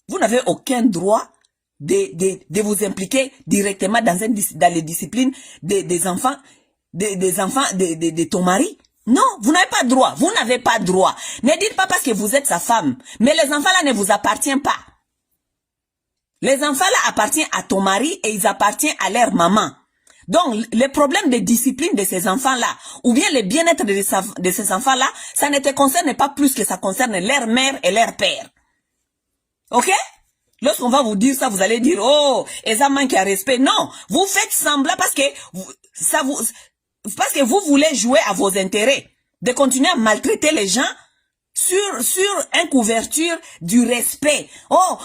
Vous n'avez aucun droit de vous impliquer directement dans les disciplines des enfants, de ton mari. Non, vous n'avez pas droit. Vous n'avez pas droit. Ne dites pas parce que vous êtes sa femme. Mais les enfants-là ne vous appartiennent pas. Les enfants-là appartiennent à ton mari et ils appartiennent à leur maman. Donc, les problèmes de discipline de ces enfants-là, ou bien le bien-être de ces enfants-là, ça ne te concerne pas plus que ça concerne leur mère et leur père. Ok? Lorsqu'on va vous dire ça, vous allez dire, oh, et ça manque à respect. Non, vous faites semblant parce que vous voulez jouer à vos intérêts, de continuer à maltraiter les gens sur une couverture du respect. Oh,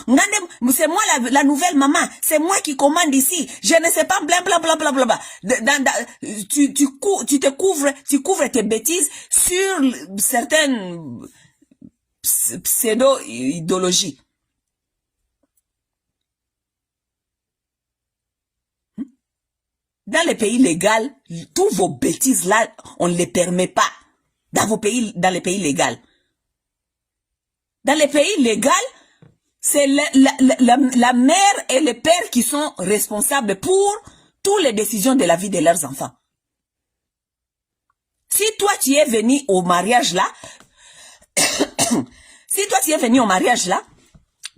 c'est moi la nouvelle maman, c'est moi qui commande ici. Je ne sais pas, blablabla. Tu couvres tes bêtises sur certaines pseudo-idéologies. Dans les pays légaux, tous vos bêtises là, on ne les permet pas. Dans les pays légaux. Dans les pays légaux, c'est la mère et le père qui sont responsables pour toutes les décisions de la vie de leurs enfants. Si toi tu es venu au mariage là,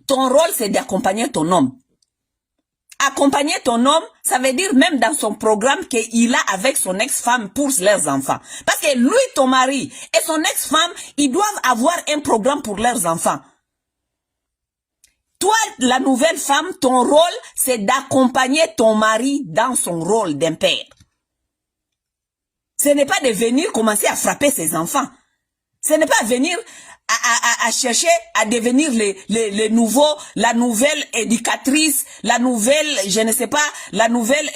ton rôle c'est d'accompagner ton homme. Accompagner ton homme, ça veut dire même dans son programme qu'il a avec son ex-femme pour leurs enfants. Parce que lui, ton mari et son ex-femme, ils doivent avoir un programme pour leurs enfants. Toi, la nouvelle femme, ton rôle, c'est d'accompagner ton mari dans son rôle d'un père. Ce n'est pas de venir commencer à frapper ses enfants. Ce n'est pas venir à chercher à devenir les nouveaux, la nouvelle éducatrice, la nouvelle, je ne sais pas, la nouvelle,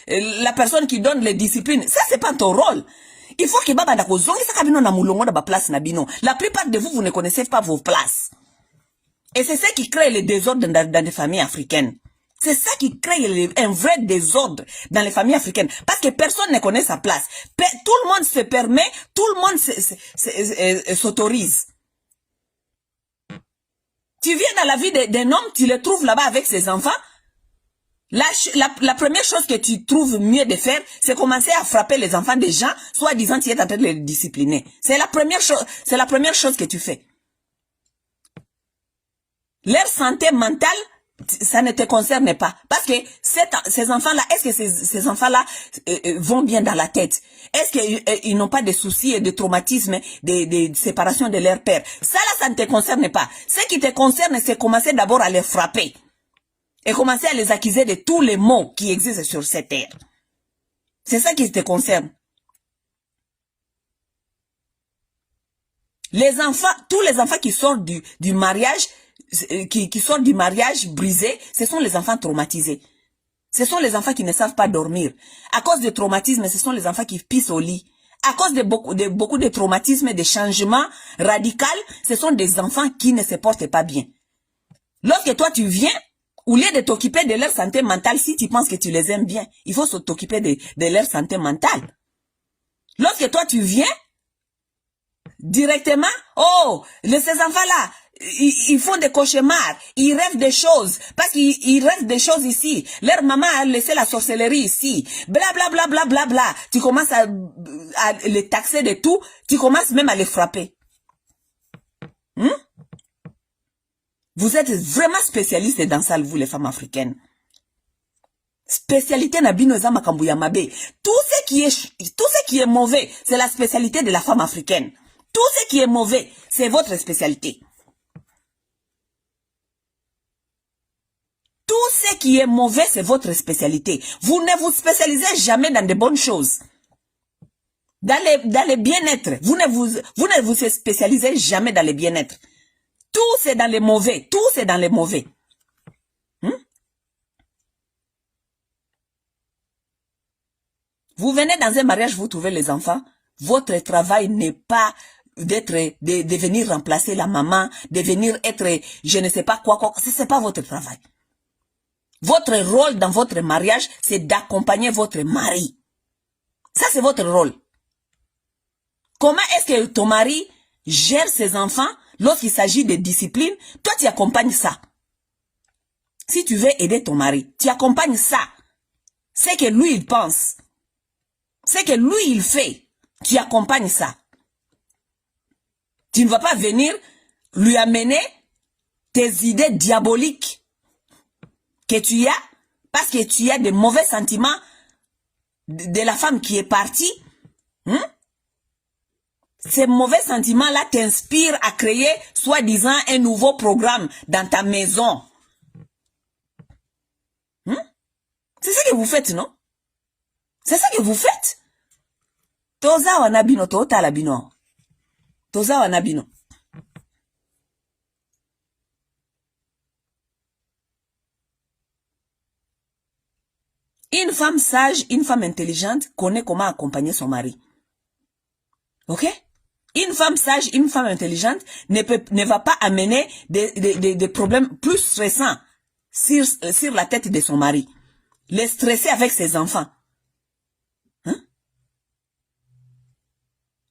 la personne qui donne les disciplines. Ça, c'est pas ton rôle. Il faut que baba ndako zongi saka bino na mulongo na ba place na bino. La plupart de vous ne connaissez pas vos places. Et c'est ça qui crée le désordre dans les familles africaines. C'est ça qui crée un vrai désordre dans les familles africaines. Parce que personne ne connaît sa place. Tout le monde se permet, tout le monde s'autorise. Tu viens dans la vie d'un homme, tu le trouves là-bas avec ses enfants. La première chose que tu trouves mieux de faire, c'est commencer à frapper les enfants des gens, soit disant tu es en train de les discipliner. C'est la première chose que tu fais. Leur santé mentale, ça ne te concerne pas. Parce que ces enfants-là, est-ce que ces enfants-là vont bien dans la tête? Est-ce qu'ils n'ont pas de soucis et de traumatismes, de séparation de leur père? Ça ne te concerne pas. Ce qui te concerne, c'est commencer d'abord à les frapper. Et commencer à les accuser de tous les maux qui existent sur cette terre. C'est ça qui te concerne. Les enfants, tous les enfants qui sortent du mariage, qui sortent du mariage brisé, ce sont les enfants traumatisés. Ce sont les enfants qui ne savent pas dormir. À cause de traumatisme, ce sont les enfants qui pissent au lit. À cause de beaucoup de traumatismes, de changements radicaux, ce sont des enfants qui ne se portent pas bien. Lorsque toi tu viens, au lieu de t'occuper de leur santé mentale, si tu penses que tu les aimes bien, il faut t'occuper de leur santé mentale. Lorsque toi tu viens, directement, oh, ces enfants-là, ils font des cauchemars, ils rêvent des choses, parce qu'ils rêvent des choses ici. Leur maman a laissé la sorcellerie ici, bla bla bla bla bla bla. Tu commences à les taxer de tout, tu commences même à les frapper. Vous êtes vraiment spécialistes dans ça, vous les femmes africaines. Spécialité Nabino Zamakambuya Mabe. Tout ce qui est mauvais, c'est la spécialité de la femme africaine. Tout ce qui est mauvais, c'est votre spécialité. Tout ce qui est mauvais, c'est votre spécialité. Vous ne vous spécialisez jamais dans de bonnes choses. Dans les bien-être. Vous ne vous spécialisez jamais dans les bien-être. Tout c'est dans les mauvais. Tout c'est dans les mauvais. Vous venez dans un mariage, vous trouvez les enfants. Votre travail n'est pas de venir remplacer la maman, de venir être je ne sais pas quoi. C'est pas votre travail. Votre rôle dans votre mariage, c'est d'accompagner votre mari. Ça, c'est votre rôle. Comment est-ce que ton mari gère ses enfants lorsqu'il s'agit de discipline? Toi, tu accompagnes ça. Si tu veux aider ton mari, tu accompagnes ça. C'est que lui, il pense. C'est que lui, il fait. Tu accompagnes ça. Tu ne vas pas venir lui amener tes idées diaboliques que tu as parce que tu as de mauvais sentiments de la femme qui est partie. Ces mauvais sentiments-là t'inspirent à créer, soi-disant, un nouveau programme dans ta maison. C'est ça que vous faites, non? C'est ça que vous faites. Toza wanabino, tota labino. Toza wanabino. Une femme sage, une femme intelligente connaît comment accompagner son mari. Ok? Une femme sage, une femme intelligente ne va pas amener des problèmes plus stressants sur la tête de son mari. Les stresser avec ses enfants.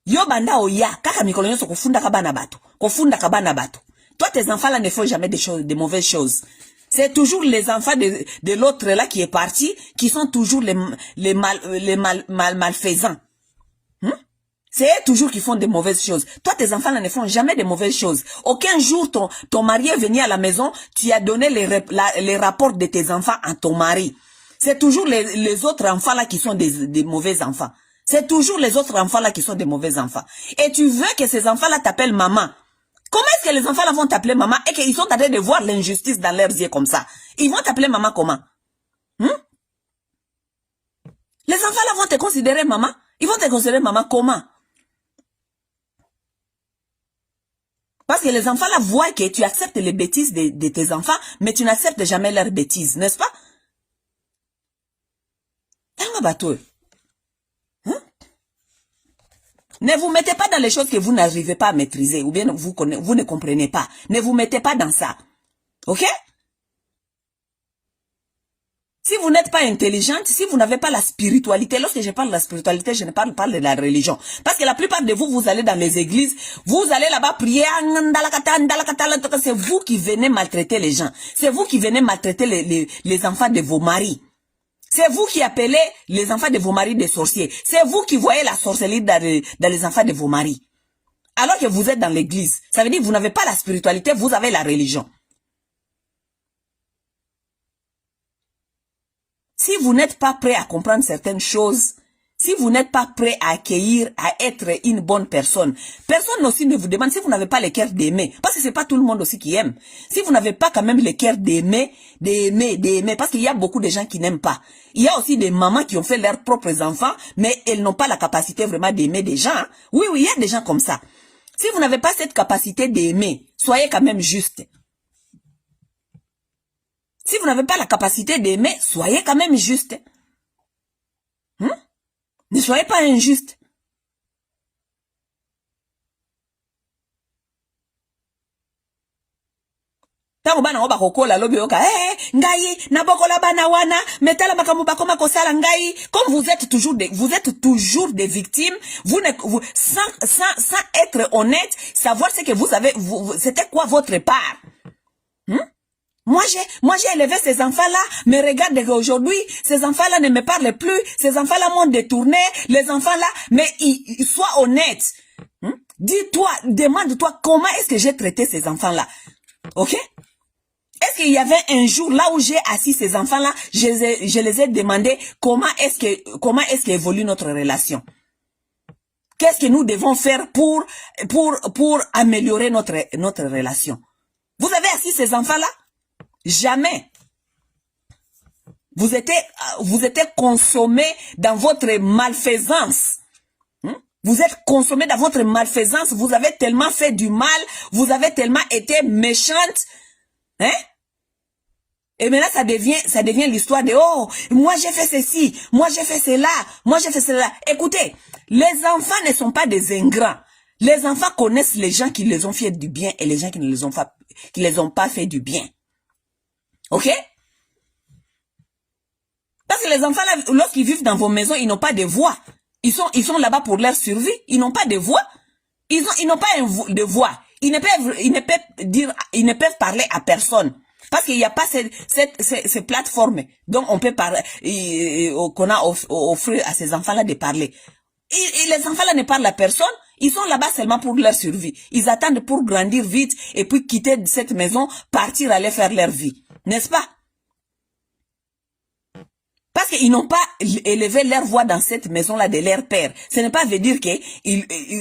Yo banda oya, kaka mikolo nyonso kofunda kabana bato. Kofunda kabana bato. Toi, tes enfants là ne font jamais des mauvaises choses. C'est toujours les enfants de l'autre là qui est parti, qui sont toujours les malfaisants. C'est eux toujours qui font des mauvaises choses. Toi, tes enfants là ne font jamais de mauvaises choses. Aucun jour, ton mari est venu à la maison, tu as donné les rapports de tes enfants à ton mari. C'est toujours les autres enfants là qui sont des mauvais enfants. C'est toujours les autres enfants là qui sont des mauvais enfants. Et tu veux que ces enfants là t'appellent maman. Comment est-ce que les enfants là vont t'appeler maman et qu'ils sont en train de voir l'injustice dans leurs yeux comme ça? Ils vont t'appeler maman comment? Les enfants là vont te considérer maman. Ils vont te considérer maman comment? Parce que les enfants là voient que tu acceptes les bêtises de tes enfants, mais tu n'acceptes jamais leurs bêtises, n'est-ce pas? Ne vous mettez pas dans les choses que vous n'arrivez pas à maîtriser ou bien vous ne comprenez pas. Ne vous mettez pas dans ça. Ok? Si vous n'êtes pas intelligente, si vous n'avez pas la spiritualité, lorsque je parle de la spiritualité, je ne parle pas de la religion. Parce que la plupart de vous, vous allez dans les églises, vous allez là-bas prier, c'est vous qui venez maltraiter les gens. C'est vous qui venez maltraiter les enfants de vos maris. C'est vous qui appelez les enfants de vos maris des sorciers. C'est vous qui voyez la sorcellerie dans les enfants de vos maris. Alors que vous êtes dans l'église. Ça veut dire que vous n'avez pas la spiritualité, vous avez la religion. Si vous n'êtes pas prêt à comprendre certaines choses, si vous n'êtes pas prêt à accueillir, à être une bonne personne, personne aussi ne vous demande si vous n'avez pas le cœur d'aimer. Parce que c'est pas tout le monde aussi qui aime. Si vous n'avez pas quand même le cœur d'aimer, parce qu'il y a beaucoup de gens qui n'aiment pas. Il y a aussi des mamans qui ont fait leurs propres enfants, mais elles n'ont pas la capacité vraiment d'aimer des gens. Hein. Oui, il y a des gens comme ça. Si vous n'avez pas cette capacité d'aimer, soyez quand même juste. Si vous n'avez pas la capacité d'aimer, soyez quand même juste. Ne soyez pas injuste. Tango bana oba kokola lobi oka ngai nabokola bana wana metala makambo bakoma kosala ngai. Comme vous êtes toujours des victimes, sans être honnête, savoir ce que vous avez, c'était quoi votre part. Moi j'ai élevé ces enfants-là, mais regarde aujourd'hui, ces enfants-là ne me parlent plus, ces enfants-là m'ont détourné, les enfants-là, mais sois honnête. Dis-toi, demande-toi comment est-ce que j'ai traité ces enfants-là. Ok? Est-ce qu'il y avait un jour là où j'ai assis ces enfants-là, je les ai demandé comment est-ce qu'évolue notre relation? Qu'est-ce que nous devons faire pour améliorer notre relation? Vous avez assis ces enfants-là? Jamais. Vous étiez consommé dans votre malfaisance. Vous êtes consommé dans votre malfaisance. Vous avez tellement fait du mal. Vous avez tellement été méchante. Et maintenant, ça devient l'histoire de, oh, moi j'ai fait ceci, moi j'ai fait cela, moi j'ai fait cela. Écoutez, les enfants ne sont pas des ingrats. Les enfants connaissent les gens qui les ont fait du bien et les gens qui ne les ont pas fait du bien. Ok? Parce que les enfants, là, lorsqu'ils vivent dans vos maisons, ils n'ont pas de voix. Ils sont là-bas pour leur survie. Ils n'ont pas de voix. Ils n'ont pas de voix. Ils ne peuvent parler à personne. Parce qu'il n'y a pas ces plateformes dont on peut parler, qu'on a offert à ces enfants-là de parler. Et les enfants-là ne parlent à personne. Ils sont là-bas seulement pour leur survie. Ils attendent pour grandir vite et puis quitter cette maison, partir aller faire leur vie. N'est-ce pas? Parce qu'ils n'ont pas élevé leur voix dans cette maison-là de leur père. Ce n'est pas veut dire que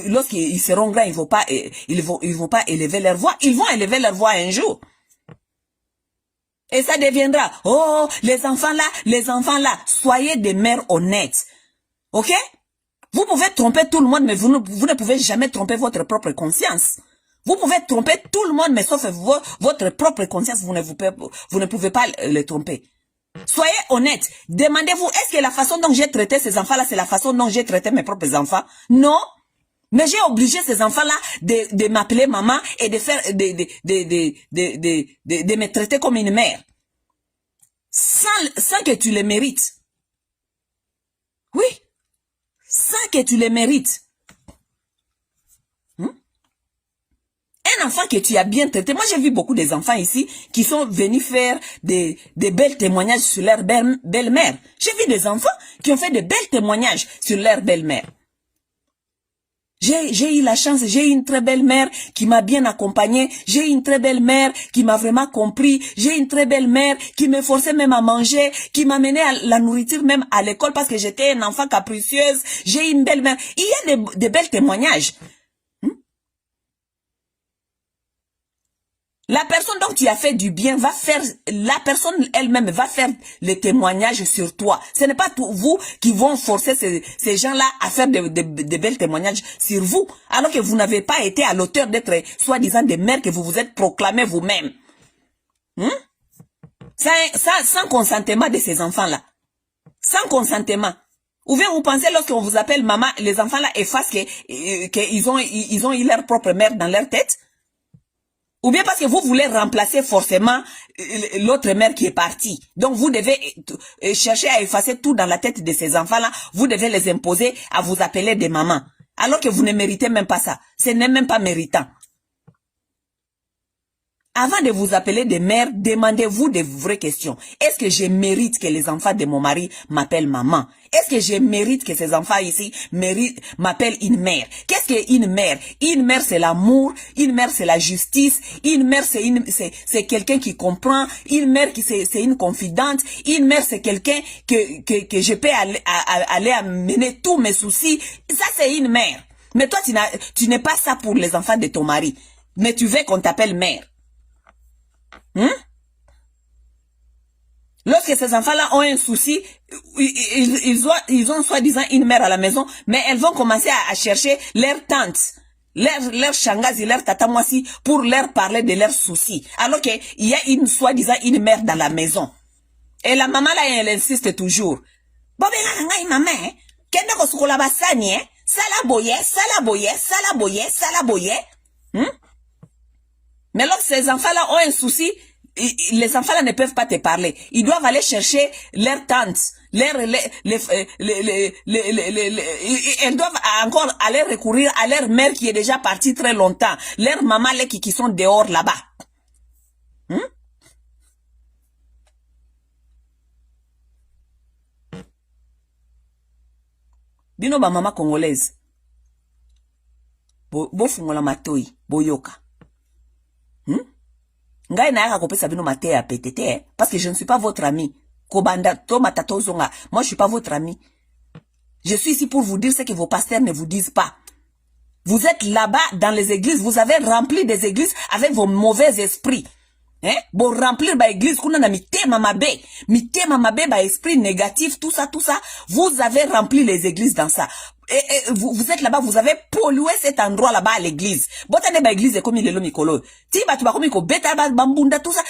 lorsqu'ils seront grands, ils vont pas élever leur voix. Ils vont élever leur voix un jour. Et ça deviendra, oh, les enfants là, soyez des mères honnêtes. Ok? Vous pouvez tromper tout le monde, mais vous ne pouvez jamais tromper votre propre conscience. Vous pouvez tromper tout le monde, mais sauf votre propre conscience, vous ne pouvez pas le tromper. Soyez honnête. Demandez-vous, est-ce que la façon dont j'ai traité ces enfants-là, c'est la façon dont j'ai traité mes propres enfants? Non. Mais j'ai obligé ces enfants-là de m'appeler maman et de faire, de me traiter comme une mère. Sans que tu le mérites. Oui. Sans que tu le mérites. Un enfant que tu as bien traité. Moi, j'ai vu beaucoup des enfants ici qui sont venus faire des belles témoignages sur leur belle-mère. J'ai vu des enfants qui ont fait de belles témoignages sur leur belle-mère. J'ai eu la chance, j'ai eu une très belle mère qui m'a bien accompagnée, j'ai eu une très belle mère qui m'a vraiment compris, j'ai eu une très belle mère qui me forçait même à manger, qui m'amenait à la nourriture même à l'école parce que j'étais un enfant capricieuse, j'ai eu une belle mère. Il y a des belles témoignages. La personne dont tu as fait du bien la personne elle-même va faire les témoignages sur toi. Ce n'est pas vous qui vont forcer ces gens-là à faire de belles témoignages sur vous, alors que vous n'avez pas été à l'auteur d'être soi-disant des mères que vous vous êtes proclamé vous-même. Sans consentement de ces enfants-là. Sans consentement. Ou bien vous pensez lorsqu'on vous appelle maman, les enfants-là effacent qu'ils ont eu leur propre mère dans leur tête? Ou bien parce que vous voulez remplacer forcément l'autre mère qui est partie. Donc vous devez chercher à effacer tout dans la tête de ces enfants-là. Vous devez les imposer à vous appeler des mamans. Alors que vous ne méritez même pas ça. Ce n'est même pas méritant. Avant de vous appeler des mères, demandez-vous des vraies questions. Est-ce que je mérite que les enfants de mon mari m'appellent maman? Est-ce que je mérite que ces enfants ici m'appellent une mère? Qu'est-ce qu'une mère? Une mère, c'est l'amour. Une mère, c'est la justice. Une mère, c'est quelqu'un qui comprend. Une mère, c'est une confidente. Une mère, c'est quelqu'un que je peux aller amener tous mes soucis. Ça, c'est une mère. Mais toi, tu n'es pas ça pour les enfants de ton mari. Mais tu veux qu'on t'appelle mère. Lorsque ces enfants-là ont un souci, ils ont soi-disant une mère à la maison, mais elles vont commencer à chercher leur tante, leur shangazi, leur tata moisi pour leur parler de leurs soucis. Alors qu'il y a soi-disant une mère dans la maison. Et la maman là, elle insiste toujours. Bobe nga maman, kende ko sukola basani, sala boye. Mais lorsque ces enfants-là ont un souci, les enfants-là ne peuvent pas te parler. Ils doivent aller chercher leur tante, elles doivent encore aller recourir à leur mère qui est déjà partie très longtemps, leur maman qui sont dehors là-bas. Bino ba mama congolaise. Bo fungola matoi, boyoka. Ngai na yaka kopesa bino mate ya petete, parce que je ne suis pas votre ami. Kobanda to matato zonga. Moi je suis pas votre ami. Je suis ici pour vous dire ce que vos pasteurs ne vous disent pas. Vous êtes là-bas dans les églises, vous avez rempli des églises avec vos mauvais esprits. Bon remplir ba église kuna na mitema mabe ba esprit négatif, tout ça. Vous avez rempli les églises dans ça. Et vous êtes là-bas, vous avez pollué cet endroit là-bas à l'église. Botane ba église comme il est mikolo. Ti ba tu ba comme ko beta ba bambunda tout ça,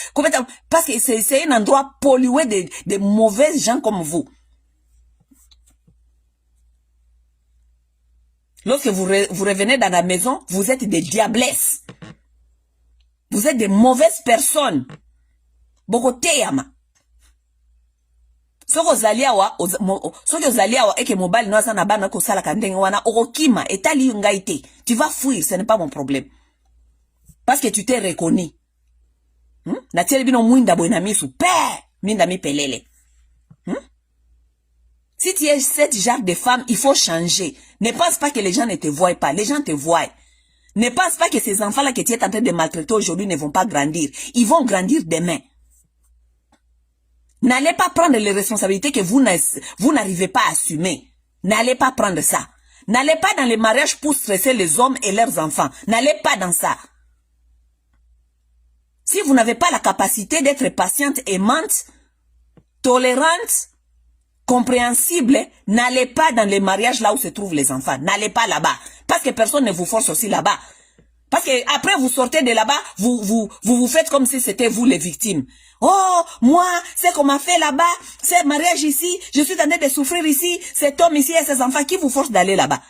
parce que c'est un endroit pollué de mauvais gens comme vous. Lorsque vous revenez dans la maison, vous êtes des diablesses. Vous êtes des mauvaises personnes. Bokoteyama. Soko zaliawa eke mobile no sana bana ko sala kandenge wana okokima etali ngaite. Tu vas fuir, ce n'est pas mon problème. Parce que tu t'es reconnu. Na tiele bino mwinda boina misu pe minda mi pelele. Si tu es cette genre de femme, il faut changer. Ne pense pas que les gens ne te voient pas, les gens te voient. Ne pense pas que ces enfants-là que tu es en train de maltraiter aujourd'hui ne vont pas grandir. Ils vont grandir demain. N'allez pas prendre les responsabilités que vous n'arrivez pas à assumer. N'allez pas prendre ça. N'allez pas dans les mariages pour stresser les hommes et leurs enfants. N'allez pas dans ça. Si vous n'avez pas la capacité d'être patiente, aimante, tolérante, compréhensible, n'allez pas dans les mariages là où se trouvent les enfants. N'allez pas là-bas. Parce que personne ne vous force aussi là-bas. Parce que après vous sortez de là-bas, vous faites comme si c'était vous les victimes. Oh, moi, c'est qu'on m'a fait là-bas, c'est mariage ici, je suis en train de souffrir ici, cet homme ici et ses enfants, qui vous force d'aller là-bas?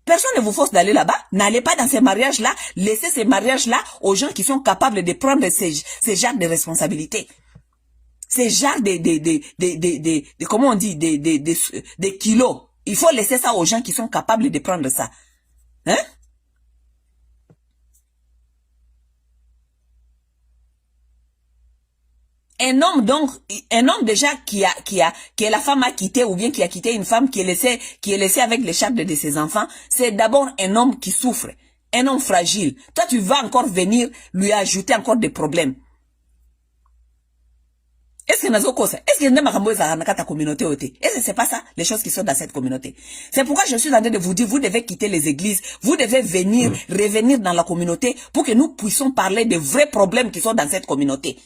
Personne ne vous force d'aller là-bas. N'allez pas dans ces mariages-là. Laissez ces mariages-là aux gens qui sont capables de prendre ces genres de responsabilités. Ces genres comment on dit, des kilos. Il faut laisser ça aux gens qui sont capables de prendre ça. Hein? Un homme déjà que la femme a quitté ou bien qui a quitté une femme qui est laissée avec les charges de ses enfants, c'est d'abord un homme qui souffre, un homme fragile. Toi, tu vas encore venir lui ajouter encore des problèmes. Est-ce que ta communauté est-ce que c'est pas ça, les choses qui sont dans cette communauté? C'est pourquoi je suis en train de vous dire, vous devez quitter les églises, vous devez revenir dans la communauté pour que nous puissions parler des vrais problèmes qui sont dans cette communauté.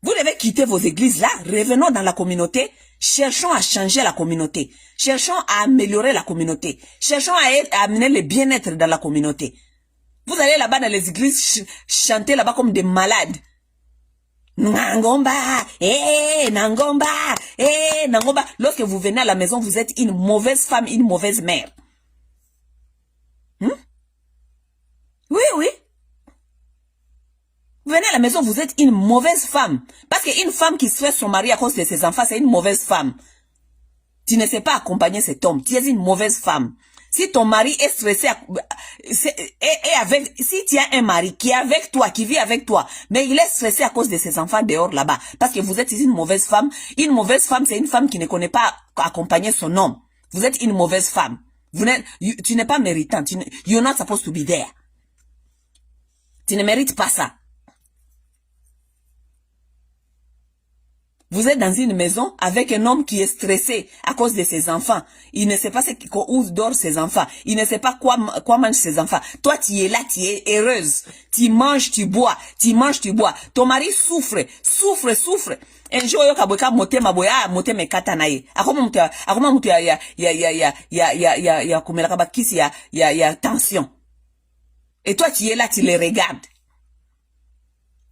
Vous devez quitter vos églises-là, revenons dans la communauté, cherchons à changer la communauté, cherchons à améliorer la communauté, cherchons à amener le bien-être dans la communauté. Vous allez là-bas dans les églises, chanter là-bas comme des malades. Nangomba, Nangomba, Nangomba. Lorsque vous venez à la maison, vous êtes une mauvaise femme, une mauvaise mère. Oui, oui. Vous venez à la maison, vous êtes une mauvaise femme. Parce qu'une femme qui souhaite son mari à cause de ses enfants, c'est une mauvaise femme. Tu ne sais pas accompagner cet homme. Tu es une mauvaise femme. Si ton mari est stressé, si tu as un mari qui est avec toi, qui vit avec toi, mais il est stressé à cause de ses enfants dehors là-bas, parce que vous êtes une mauvaise femme. Une mauvaise femme, c'est une femme qui ne connaît pas accompagner son homme. Vous êtes une mauvaise femme. Tu n'es pas méritante. You're not supposed to be there. Tu ne mérites pas ça. Vous êtes dans une maison avec un homme qui est stressé à cause de ses enfants. Il ne sait pas où dorment ses enfants. Il ne sait pas quoi mangent ses enfants. Toi, tu es là, tu es heureuse. Tu manges, tu bois. Tu manges, tu bois. Ton mari souffre. Un jour, moté katanaye. Tension. Et toi, tu es là, tu les regardes.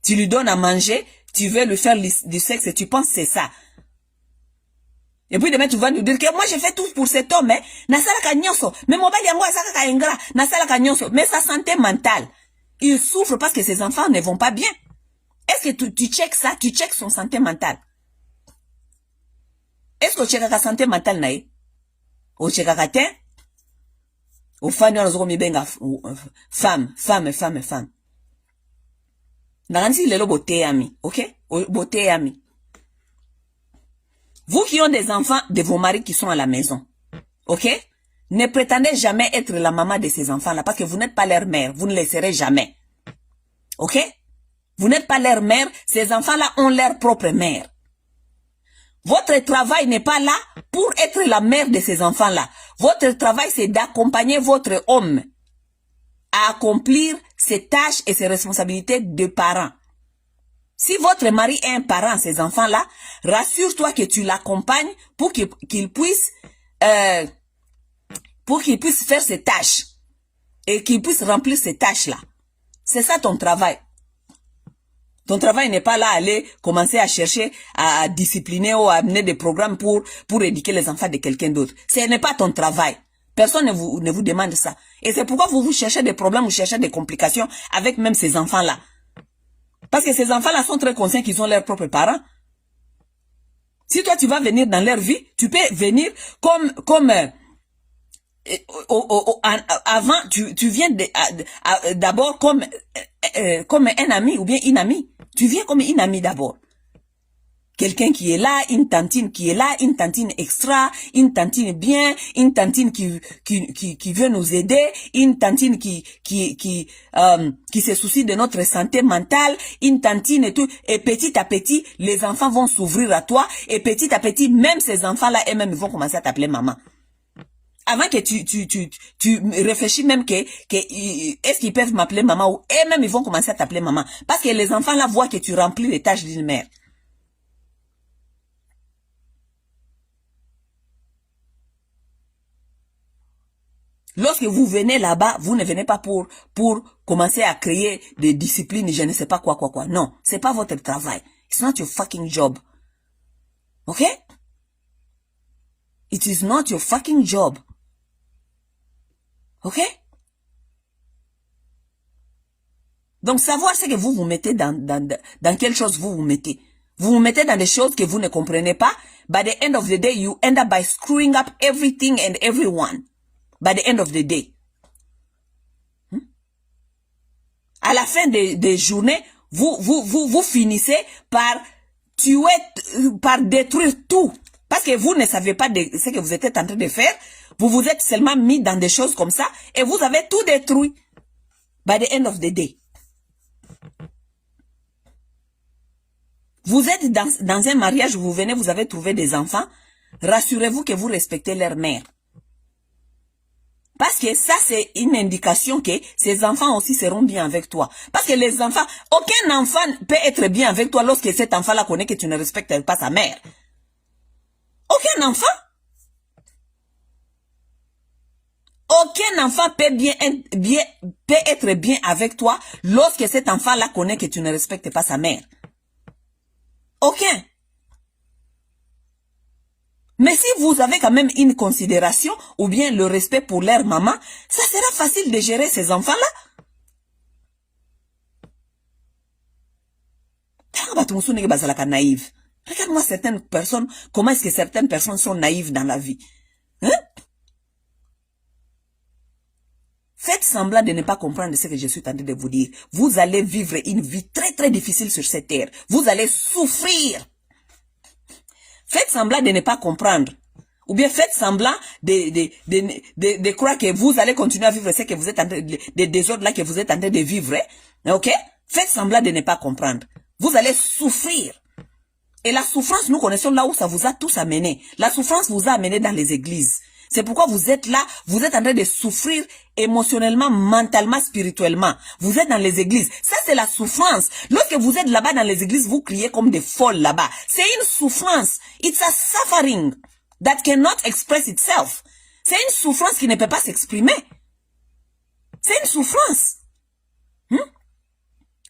Tu lui donnes à manger. Tu veux lui faire du sexe et tu penses que c'est ça. Et puis demain tu vas nous dire que moi j'ai fait tout pour cet homme, mais sa santé mentale, il souffre parce que ses enfants ne vont pas bien. Est-ce que tu checkes ça? Tu checkes son santé mentale? Est-ce que tu checkes sa santé mentale naïe? Ou checkes la tête? Ou femme. Ok? Vous qui ont des enfants de vos maris qui sont à la maison, ok? Ne prétendez jamais être la maman de ces enfants-là parce que vous n'êtes pas leur mère. Vous ne le serez jamais. Ok? Vous n'êtes pas leur mère. Ces enfants-là ont leur propre mère. Votre travail n'est pas là pour être la mère de ces enfants-là. Votre travail, c'est d'accompagner votre homme à accomplir ses tâches et ses responsabilités de parents. Si votre mari est un parent, ces enfants-là, rassure-toi que tu l'accompagnes pour qu'il puisse faire ses tâches et qu'il puisse remplir ces tâches-là. C'est ça ton travail. Ton travail n'est pas là à aller commencer à chercher à discipliner ou à amener des programmes pour éduquer les enfants de quelqu'un d'autre. Ce n'est pas ton travail. Personne ne vous demande ça. Et c'est pourquoi vous cherchez des problèmes, vous cherchez des complications avec même ces enfants-là. Parce que ces enfants-là sont très conscients qu'ils ont leurs propres parents. Si toi tu vas venir dans leur vie, tu peux venir avant, tu viens d'abord comme un ami ou bien une amie. Tu viens comme une amie d'abord. Quelqu'un qui est là, une tantine qui est là, une tantine extra, une tantine bien, une tantine qui veut nous aider, une tantine qui se soucie de notre santé mentale, une tantine et tout. Et petit à petit, les enfants vont s'ouvrir à toi. Et petit à petit, même ces enfants-là, eux-mêmes, ils vont commencer à t'appeler maman. Avant que tu réfléchis même que est-ce qu'ils peuvent m'appeler maman ou eux-mêmes, ils vont commencer à t'appeler maman. Parce que les enfants-là voient que tu remplis les tâches d'une mère. Lorsque vous venez là-bas, vous ne venez pas pour commencer à créer des disciplines, je ne sais pas quoi. Non, c'est pas votre travail. It's not your fucking job. Ok? It is not your fucking job. Ok? Donc, savoir ce que vous mettez dans quelle chose vous mettez. Vous vous mettez dans des choses que vous ne comprenez pas. By the end of the day, you end up by screwing up everything and everyone. By the end of the day. À la fin des journées, vous finissez par tuer, par détruire tout. Parce que vous ne savez pas ce que vous êtes en train de faire. Vous vous êtes seulement mis dans des choses comme ça et vous avez tout détruit. By the end of the day. Vous êtes dans un mariage, vous venez, vous avez trouvé des enfants. Rassurez-vous que vous respectez leur mère. Parce que ça, c'est une indication que ces enfants aussi seront bien avec toi. Parce que les enfants, aucun enfant peut être bien avec toi lorsque cet enfant-là connaît que tu ne respectes pas sa mère. Aucun enfant. Aucun enfant peut être bien avec toi lorsque cet enfant-là connaît que tu ne respectes pas sa mère. Aucun. Mais si vous avez quand même une considération ou bien le respect pour leur maman, ça sera facile de gérer ces enfants-là. batumsunege bazalaka naïve. Regarde-moi certaines personnes, comment est-ce que certaines personnes sont naïves dans la vie. Hein? Faites semblant de ne pas comprendre ce que je suis en train de vous dire. Vous allez vivre une vie très très difficile sur cette terre. Vous allez souffrir. Faites semblant de ne pas comprendre. Ou bien faites semblant de croire que vous allez continuer à vivre ce que vous êtes en train de, des désordres là que vous êtes en train de vivre. Ok? Faites semblant de ne pas comprendre. Vous allez souffrir. Et la souffrance, nous connaissons là où ça vous a tous amené. La souffrance vous a amené dans les églises. C'est pourquoi vous êtes là, vous êtes en train de souffrir émotionnellement, mentalement, spirituellement. Vous êtes dans les églises. Ça, c'est la souffrance. Lorsque vous êtes là-bas dans les églises, vous criez comme des folles là-bas. C'est une souffrance. It's a suffering that cannot express itself. C'est une souffrance qui ne peut pas s'exprimer. C'est une souffrance.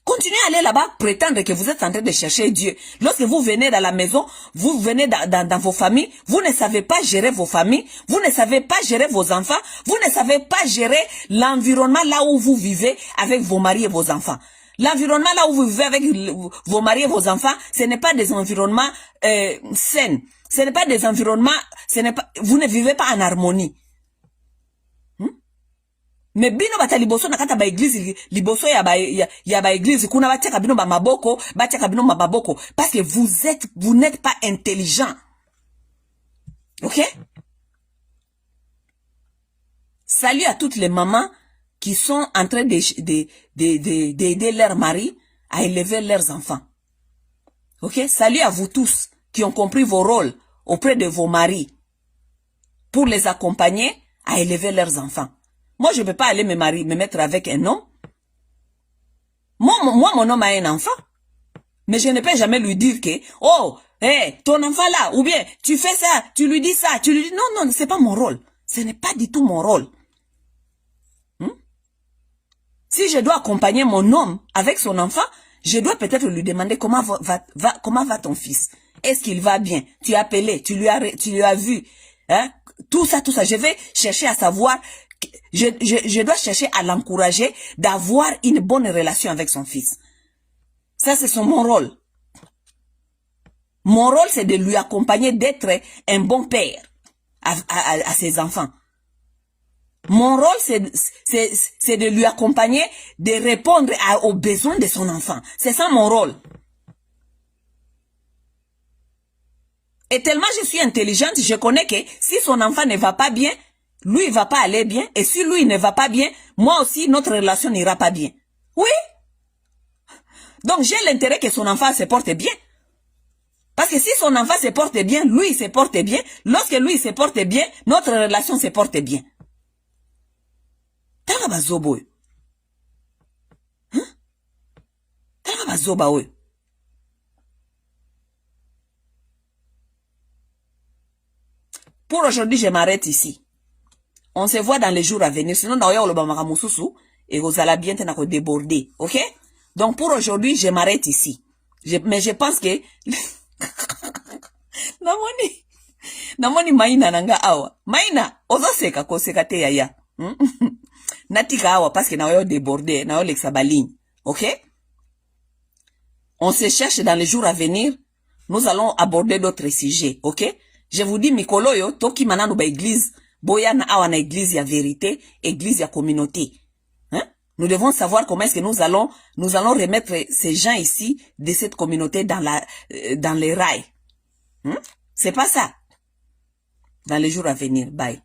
Continuez à aller là-bas, prétendre que vous êtes en train de chercher Dieu. Lorsque vous venez dans la maison, vous venez dans vos familles, vous ne savez pas gérer vos familles, vous ne savez pas gérer vos enfants, vous ne savez pas gérer l'environnement là où vous vivez avec vos maris et vos enfants. L'environnement là où vous vivez avec vos maris et vos enfants, ce n'est pas des environnements sains. Ce n'est pas des environnements, vous ne vivez pas en harmonie. Mais bino bata liboso na kata ba église liboso ya ba église kuna batiaka bino ba maboko batiaka bino maboko parce que vous n'êtes pas intelligent. OK? Salut à toutes les mamans qui sont en train d'aider leurs maris à élever leurs enfants. OK? Salut à vous tous qui ont compris vos rôles auprès de vos maris pour les accompagner à élever leurs enfants. Moi, je ne peux pas aller me mettre avec un homme. Moi, mon homme a un enfant. Mais je ne peux jamais lui dire que, oh, hey, ton enfant là, ou bien, tu fais ça, tu lui dis ça, tu lui dis, non, c'est pas mon rôle. Ce n'est pas du tout mon rôle. Si je dois accompagner mon homme avec son enfant, je dois peut-être lui demander comment va ton fils. Est-ce qu'il va bien? Tu as appelé, tu lui as vu. Hein? Tout ça, je vais chercher à savoir. Je dois chercher à l'encourager d'avoir une bonne relation avec son fils. Ça, c'est mon rôle. Mon rôle, c'est de lui accompagner, d'être un bon père à ses enfants. Mon rôle, c'est de lui accompagner, de répondre aux besoins de son enfant. C'est ça mon rôle. Et tellement je suis intelligente, je connais que si son enfant ne va pas bien, lui, il va pas aller bien. Et si lui ne va pas bien, moi aussi, notre relation n'ira pas bien. Oui. Donc, j'ai l'intérêt que son enfant se porte bien. Parce que si son enfant se porte bien, lui, il se porte bien. Lorsque lui, il se porte bien, notre relation se porte bien. Tanga bazobo. Tanga bazoba we. Pour aujourd'hui, je m'arrête ici. On se voit dans les jours à venir. Sinon, dans le Bamara Moussousou, et vous allez bien tenir déborder. OK? Donc, pour aujourd'hui, je m'arrête ici. Mais je pense que, namoni maina nanga awa. Maina, ozo seka ko seka te yaya. Natika awa, parce que na yo déborder, na yo l'exabaline. OK? On se cherche dans les jours à venir. Nous allons aborder d'autres sujets. OK? Je vous dis, Mikolo yo, toki manano ba église. Boyana awa na église ya vérité, église ya communauté. Hein? Nous devons savoir comment est-ce que nous allons remettre ces gens ici de cette communauté dans les rails. C'est pas ça. Dans les jours à venir. Bye.